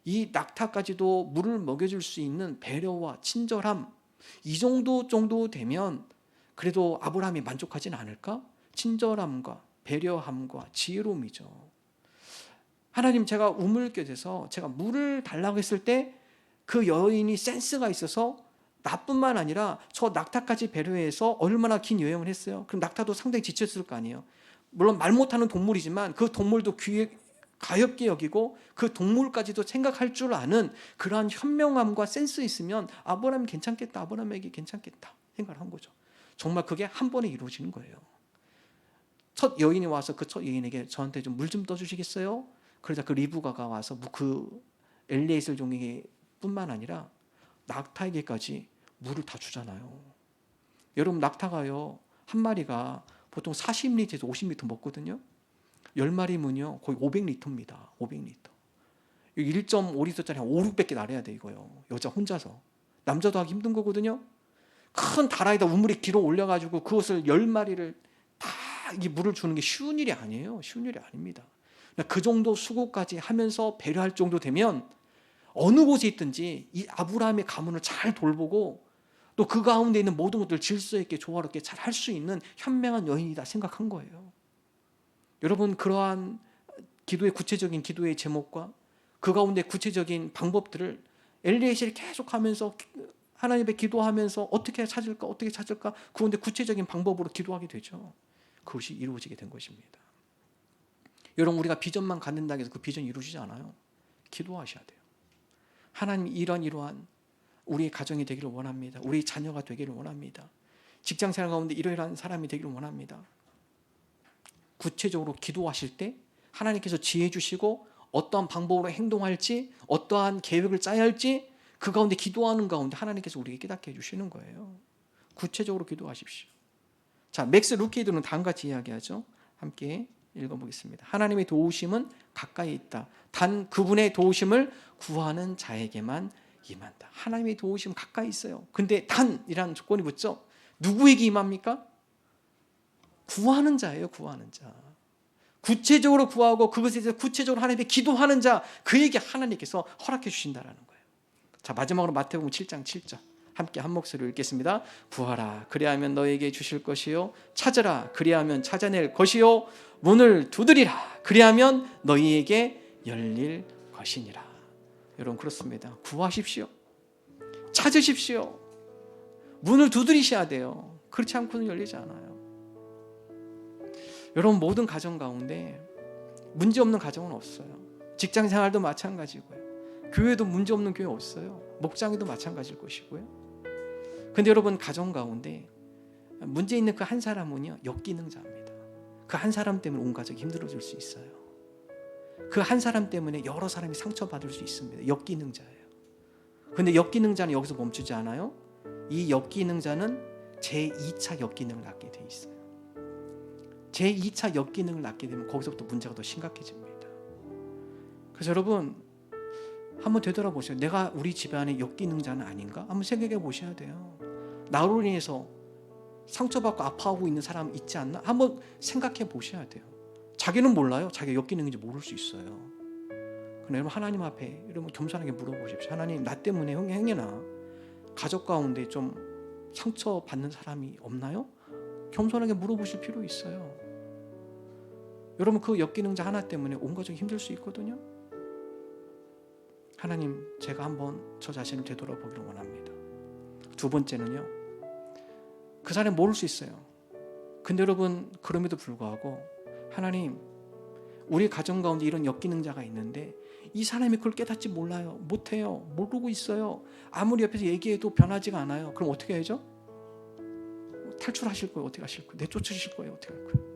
이 낙타까지도 물을 먹여줄 수 있는 배려와 친절함, 이 정도 되면 그래도 아브라함이 만족하진 않을까? 친절함과 배려함과 지혜로움이죠. 하나님, 제가 우물곁에서 제가 물을 달라고 했을 때 그 여인이 센스가 있어서 나뿐만 아니라 저 낙타까지 배려해서 얼마나 긴 여행을 했어요. 그럼 낙타도 상당히 지쳤을 거 아니에요. 물론 말 못하는 동물이지만 그 동물도 귀에 가엽게 여기고 그 동물까지도 생각할 줄 아는 그러한 현명함과 센스 있으면 아브라함이 괜찮겠다, 아브라함에게 괜찮겠다 생각을 한 거죠. 정말 그게 한 번에 이루어지는 거예요. 첫 여인이 와서 그 첫 여인에게 저한테 좀 물 좀 떠주시겠어요? 그러자 그 리브가가 와서 그 엘리에셀 종에게 뿐만 아니라 낙타에게까지 물을 다 주잖아요. 여러분 낙타가요 한 마리가 보통 40리터에서 50리터 먹거든요. 10마리면요 거의 500리터입니다. 500리터. 1.5리터짜리 한 5, 600개 나래야 돼 이거요. 여자 혼자서. 남자도 하기 힘든 거거든요. 큰 다라에다 우물에 길어 올려가지고 그것을 10마리를 다 이 물을 주는 게 쉬운 일이 아니에요. 쉬운 일이 아닙니다. 그 정도 수고까지 하면서 배려할 정도 되면 어느 곳에 있든지 이 아브라함의 가문을 잘 돌보고 또 그 가운데 있는 모든 것들을 질서 있게 조화롭게 잘 할 수 있는 현명한 여인이다 생각한 거예요. 여러분 그러한 기도의 구체적인 기도의 제목과 그 가운데 구체적인 방법들을 엘리에셀이 계속하면서 하나님 앞에 기도하면서 어떻게 찾을까 어떻게 찾을까 그 가운데 구체적인 방법으로 기도하게 되죠. 그것이 이루어지게 된 것입니다. 여러분 우리가 비전만 갖는다고 해서 그 비전이 이루어지지 않아요. 기도하셔야 돼요. 하나님 이러한 우리의 가정이 되기를 원합니다. 우리 자녀가 되기를 원합니다. 직장생활 가운데 이러이러한 사람이 되기를 원합니다. 구체적으로 기도하실 때 하나님께서 지혜 주시고 어떠한 방법으로 행동할지 어떠한 계획을 짜야 할지 그 가운데 기도하는 가운데 하나님께서 우리에게 깨닫게 해주시는 거예요. 구체적으로 기도하십시오. 자, 맥스 루키드는 다음같이 이야기하죠. 함께 읽어보겠습니다. 하나님의 도우심은 가까이 있다. 단 그분의 도우심을 구하는 자에게만 임한다. 하나님의 도우심은 가까이 있어요. 근데 단이라는 조건이 붙죠. 누구에게 임합니까? 구하는 자예요. 구하는 자. 구체적으로 구하고 그것에 대해서 구체적으로 하나님께 기도하는 자, 그에게 하나님께서 허락해 주신다라는 거예요. 자, 마지막으로 마태복음 7장 7절 함께 한 목소리로 읽겠습니다. 구하라 그리하면 너에게 주실 것이요 찾으라 그리하면 찾아낼 것이요 문을 두드리라 그리하면 너희에게 열릴 것이니라. 여러분 그렇습니다. 구하십시오. 찾으십시오. 문을 두드리셔야 돼요. 그렇지 않고는 열리지 않아요. 여러분 모든 가정 가운데 문제없는 가정은 없어요. 직장생활도 마찬가지고요. 교회도 문제없는 교회 없어요. 목장에도 마찬가지일 것이고요. 근데 여러분 가정 가운데 문제 있는 그 한 사람은요 역기능자입니다. 그 한 사람 때문에 온 가족이 힘들어질 수 있어요. 그 한 사람 때문에 여러 사람이 상처받을 수 있습니다. 역기능자예요. 근데 역기능자는 여기서 멈추지 않아요. 이 역기능자는 제2차 역기능을 낳게 돼 있어요. 제2차 역기능을 낳게 되면 거기서부터 문제가 더 심각해집니다. 그래서 여러분 한번 되돌아보세요. 내가 우리 집안의 역기능자는 아닌가? 한번 생각해 보셔야 돼요. 나로 인해서 상처받고 아파하고 있는 사람 있지 않나? 한번 생각해 보셔야 돼요. 자기는 몰라요. 자기가 역기능인지 모를 수 있어요. 그럼 여러분 하나님 앞에 여러분 겸손하게 물어보십시오. 하나님 나 때문에 형이나 가족 가운데 좀 상처받는 사람이 없나요? 겸손하게 물어보실 필요 있어요. 여러분 그 역기능자 하나 때문에 온 가족이 힘들 수 있거든요. 하나님 제가 한번 저 자신을 되돌아보기를 원합니다. 두 번째는요. 그 사람이 모를 수 있어요. 근데 여러분 그럼에도 불구하고 하나님 우리 가정 가운데 이런 역기능자가 있는데 이 사람이 그걸 깨닫지 몰라요. 못해요. 모르고 있어요. 아무리 옆에서 얘기해도 변하지가 않아요. 그럼 어떻게 해야죠? 탈출하실 거예요. 어떻게 하실 거예요? 내쫓으실 거예요. 어떻게 할 거예요?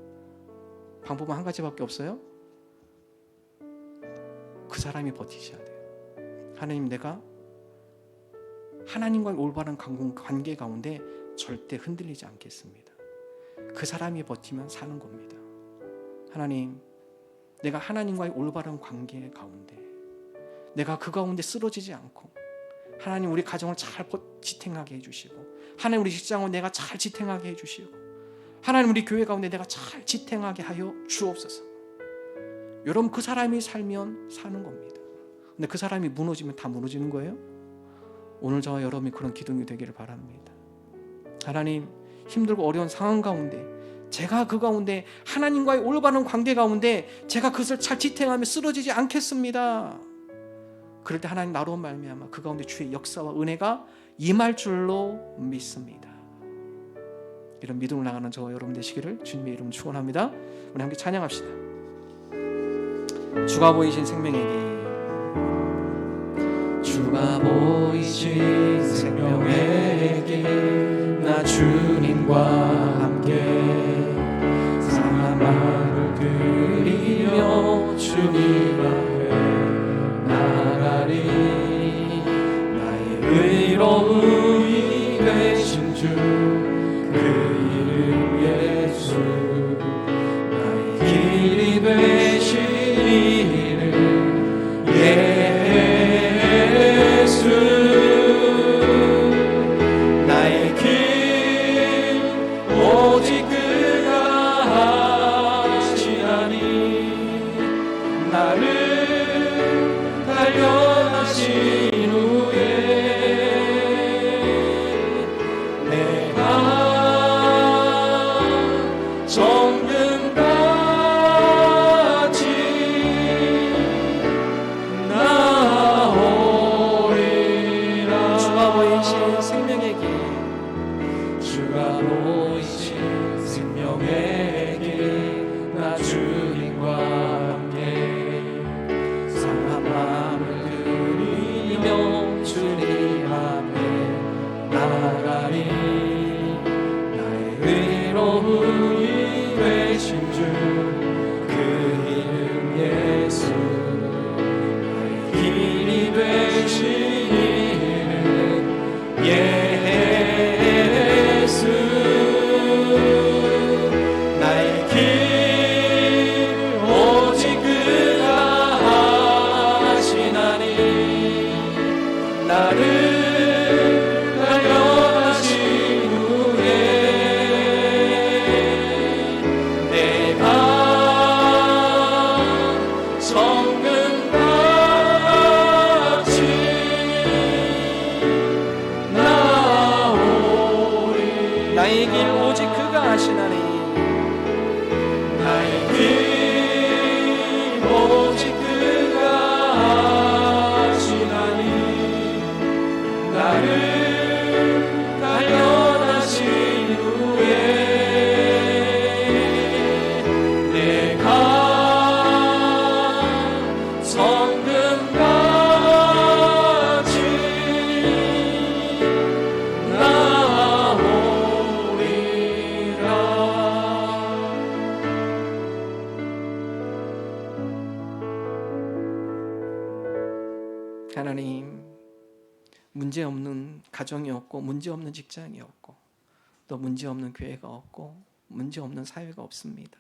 방법은 한 가지밖에 없어요. 그 사람이 버티셔야 돼요. 하나님 내가 하나님과의 올바른 관계 가운데 절대 흔들리지 않겠습니다. 그 사람이 버티면 사는 겁니다. 하나님 내가 하나님과의 올바른 관계 가운데 내가 그 가운데 쓰러지지 않고 하나님 우리 가정을 잘 지탱하게 해주시고 하나님 우리 직장을 내가 잘 지탱하게 해주시고 하나님 우리 교회 가운데 내가 잘 지탱하게 하여 주옵소서. 여러분 그 사람이 살면 사는 겁니다. 근데 그 사람이 무너지면 다 무너지는 거예요. 오늘 저와 여러분이 그런 기둥이 되기를 바랍니다. 하나님 힘들고 어려운 상황 가운데 제가 그 가운데 하나님과의 올바른 관계 가운데 제가 그것을 잘 지탱하며 쓰러지지 않겠습니다. 그럴 때 하나님 나로 말미암아 그 가운데 주의 역사와 은혜가 임할 줄로 믿습니다. 이런 믿음을 나가는 저와 여러분 되시기를 주님의 이름으로 축원합니다. 우리 함께 찬양합시다. 주가 보이신 생명에게, 주가 보이신 생명에게 나 주님과 함께 상한 마음을 드리며 주님 앞에 나가리. 나의 의로움이 되신 주 그 이름 예수, 나의 길이 되신 이름 예수. 나의 길 오직 그가 하시나니 나를 단련하신 후에 내가 정금같이 나오리라. 주가 보이신 생명에게, 주가 보이신 생명에게 나 주님과 함께 상한 마음을 드리며 주님 앞에 나가리. 나의 의로움이 되신 주 그 이름 예수, 나의 길이 되신 이름 예수. 나의 길 오직 그가 하시나니 나를 단련하신 후에 내가 정금같이 나오리. 나의 길 오직 그가 하시나니 나의 길 오직 그가 하시나니 나를 단련하신 후에 내가 성금같이 나오리라. 하나님, 문제없는 가정이 없고 문제없는 직장이 없고 또 문제없는 교회가 없고 문제없는 사회가 없습니다.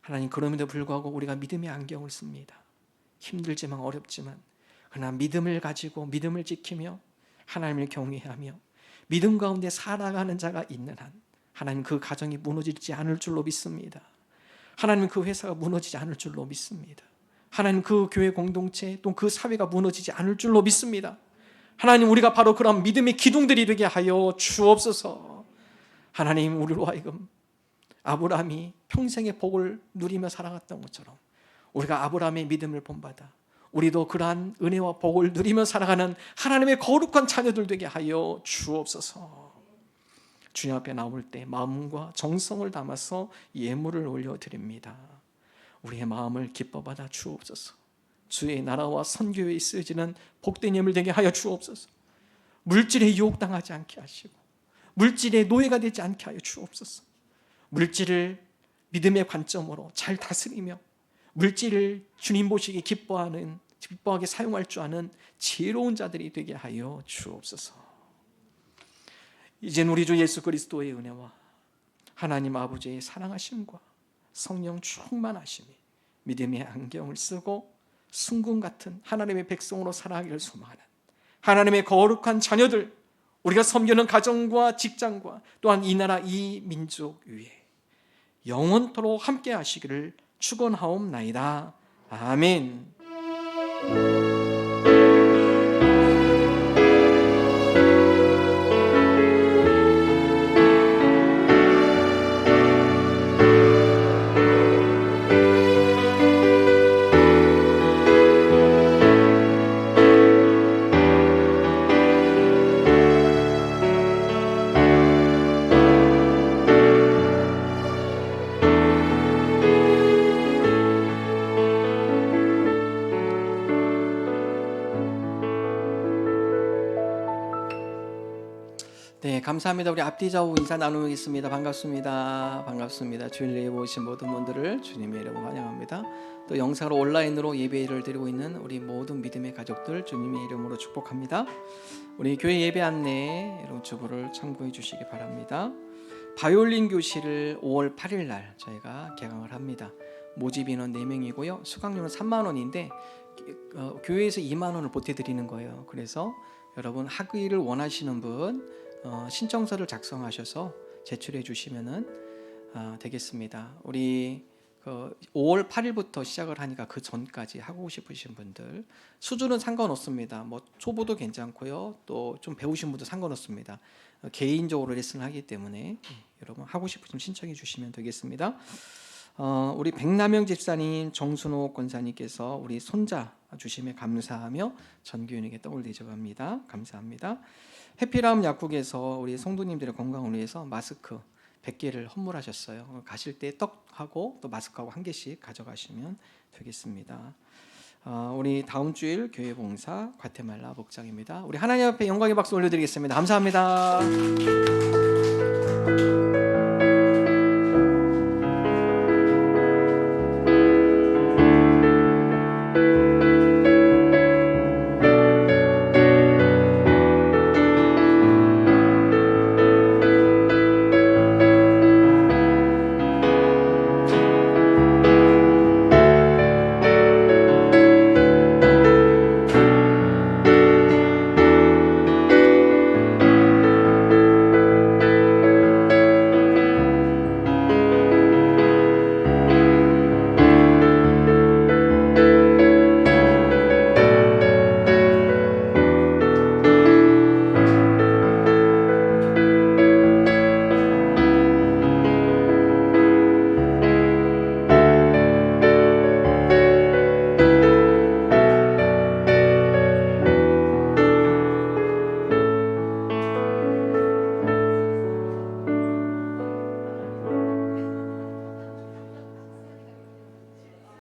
하나님, 그럼에도 불구하고 우리가 믿음의 안경을 씁니다. 힘들지만 어렵지만 그러나 믿음을 가지고 믿음을 지키며 하나님을 경외하며 믿음 가운데 살아가는 자가 있는 한 하나님, 그 가정이 무너지지 않을 줄로 믿습니다. 하나님, 그 회사가 무너지지 않을 줄로 믿습니다. 하나님, 그 교회 공동체 또 그 사회가 무너지지 않을 줄로 믿습니다. 하나님, 우리가 바로 그런 믿음의 기둥들이 되게 하여 주옵소서. 하나님, 우리로 하여금 아브라함이 평생의 복을 누리며 살아갔던 것처럼 우리가 아브라함의 믿음을 본받아 우리도 그러한 은혜와 복을 누리며 살아가는 하나님의 거룩한 자녀들 되게 하여 주옵소서. 주님 앞에 나올 때 마음과 정성을 담아서 예물을 올려드립니다. 우리의 마음을 기뻐받아 주옵소서. 주의 나라와 선교에 쓰여지는 복된 예물 되게 하여 주옵소서. 물질에 유혹당하지 않게 하시고 물질의 노예가 되지 않게 하여 주옵소서. 물질을 믿음의 관점으로 잘 다스리며 물질을 주님 보시기 기뻐하게 사용할 줄 아는 지혜로운 자들이 되게 하여 주옵소서. 이젠 우리 주 예수 그리스도의 은혜와 하나님 아버지의 사랑하심과 성령 충만하심이 믿음의 안경을 쓰고 순금 같은 하나님의 백성으로 살아가기를 소망하는 하나님의 거룩한 자녀들, 우리가 섬기는 가정과 직장과 또한 이 나라 이 민족 위에 영원토록 함께 하시기를 축원하옵나이다. 아멘. 네, 감사합니다. 우리 앞뒤 좌우 인사 나누겠습니다. 반갑습니다. 반갑습니다. 주일 예배 오신 모든 분들을 주님의 이름으로 환영합니다. 또 영상으로 온라인으로 예배를 드리고 있는 우리 모든 믿음의 가족들 주님의 이름으로 축복합니다. 우리 교회 예배 안내 여러분 주보를 참고해 주시기 바랍니다. 바이올린 교실을 5월 8일 날 저희가 개강을 합니다. 모집 인원 4명이고요. 수강료는 3만 원인데 교회에서 2만 원을 보태드리는 거예요. 그래서 여러분 학위를 원하시는 분 신청서를 작성하셔서 제출해 주시면 되겠습니다. 우리 5월 8일부터 시작을 하니까 그 전까지 하고 싶으신 분들 수준은 상관없습니다. 뭐 초보도 괜찮고요. 또 좀 배우신 분도 상관없습니다. 개인적으로 레슨을 하기 때문에 여러분 하고 싶으시면 신청해 주시면 되겠습니다. 우리 백남영 집사님, 정순호 권사님께서 우리 손자 주심에 감사하며 전교인에게 떡을 대접합니다. 감사합니다. 해피라움 약국에서 우리 성도님들의 건강을 위해서 마스크 100개를 헌물하셨어요. 가실 때 떡하고 또 마스크하고 한 개씩 가져가시면 되겠습니다. 우리 다음 주일 교회 봉사 과테말라 목장입니다. 우리 하나님 앞에 영광의 박수 올려드리겠습니다. 감사합니다.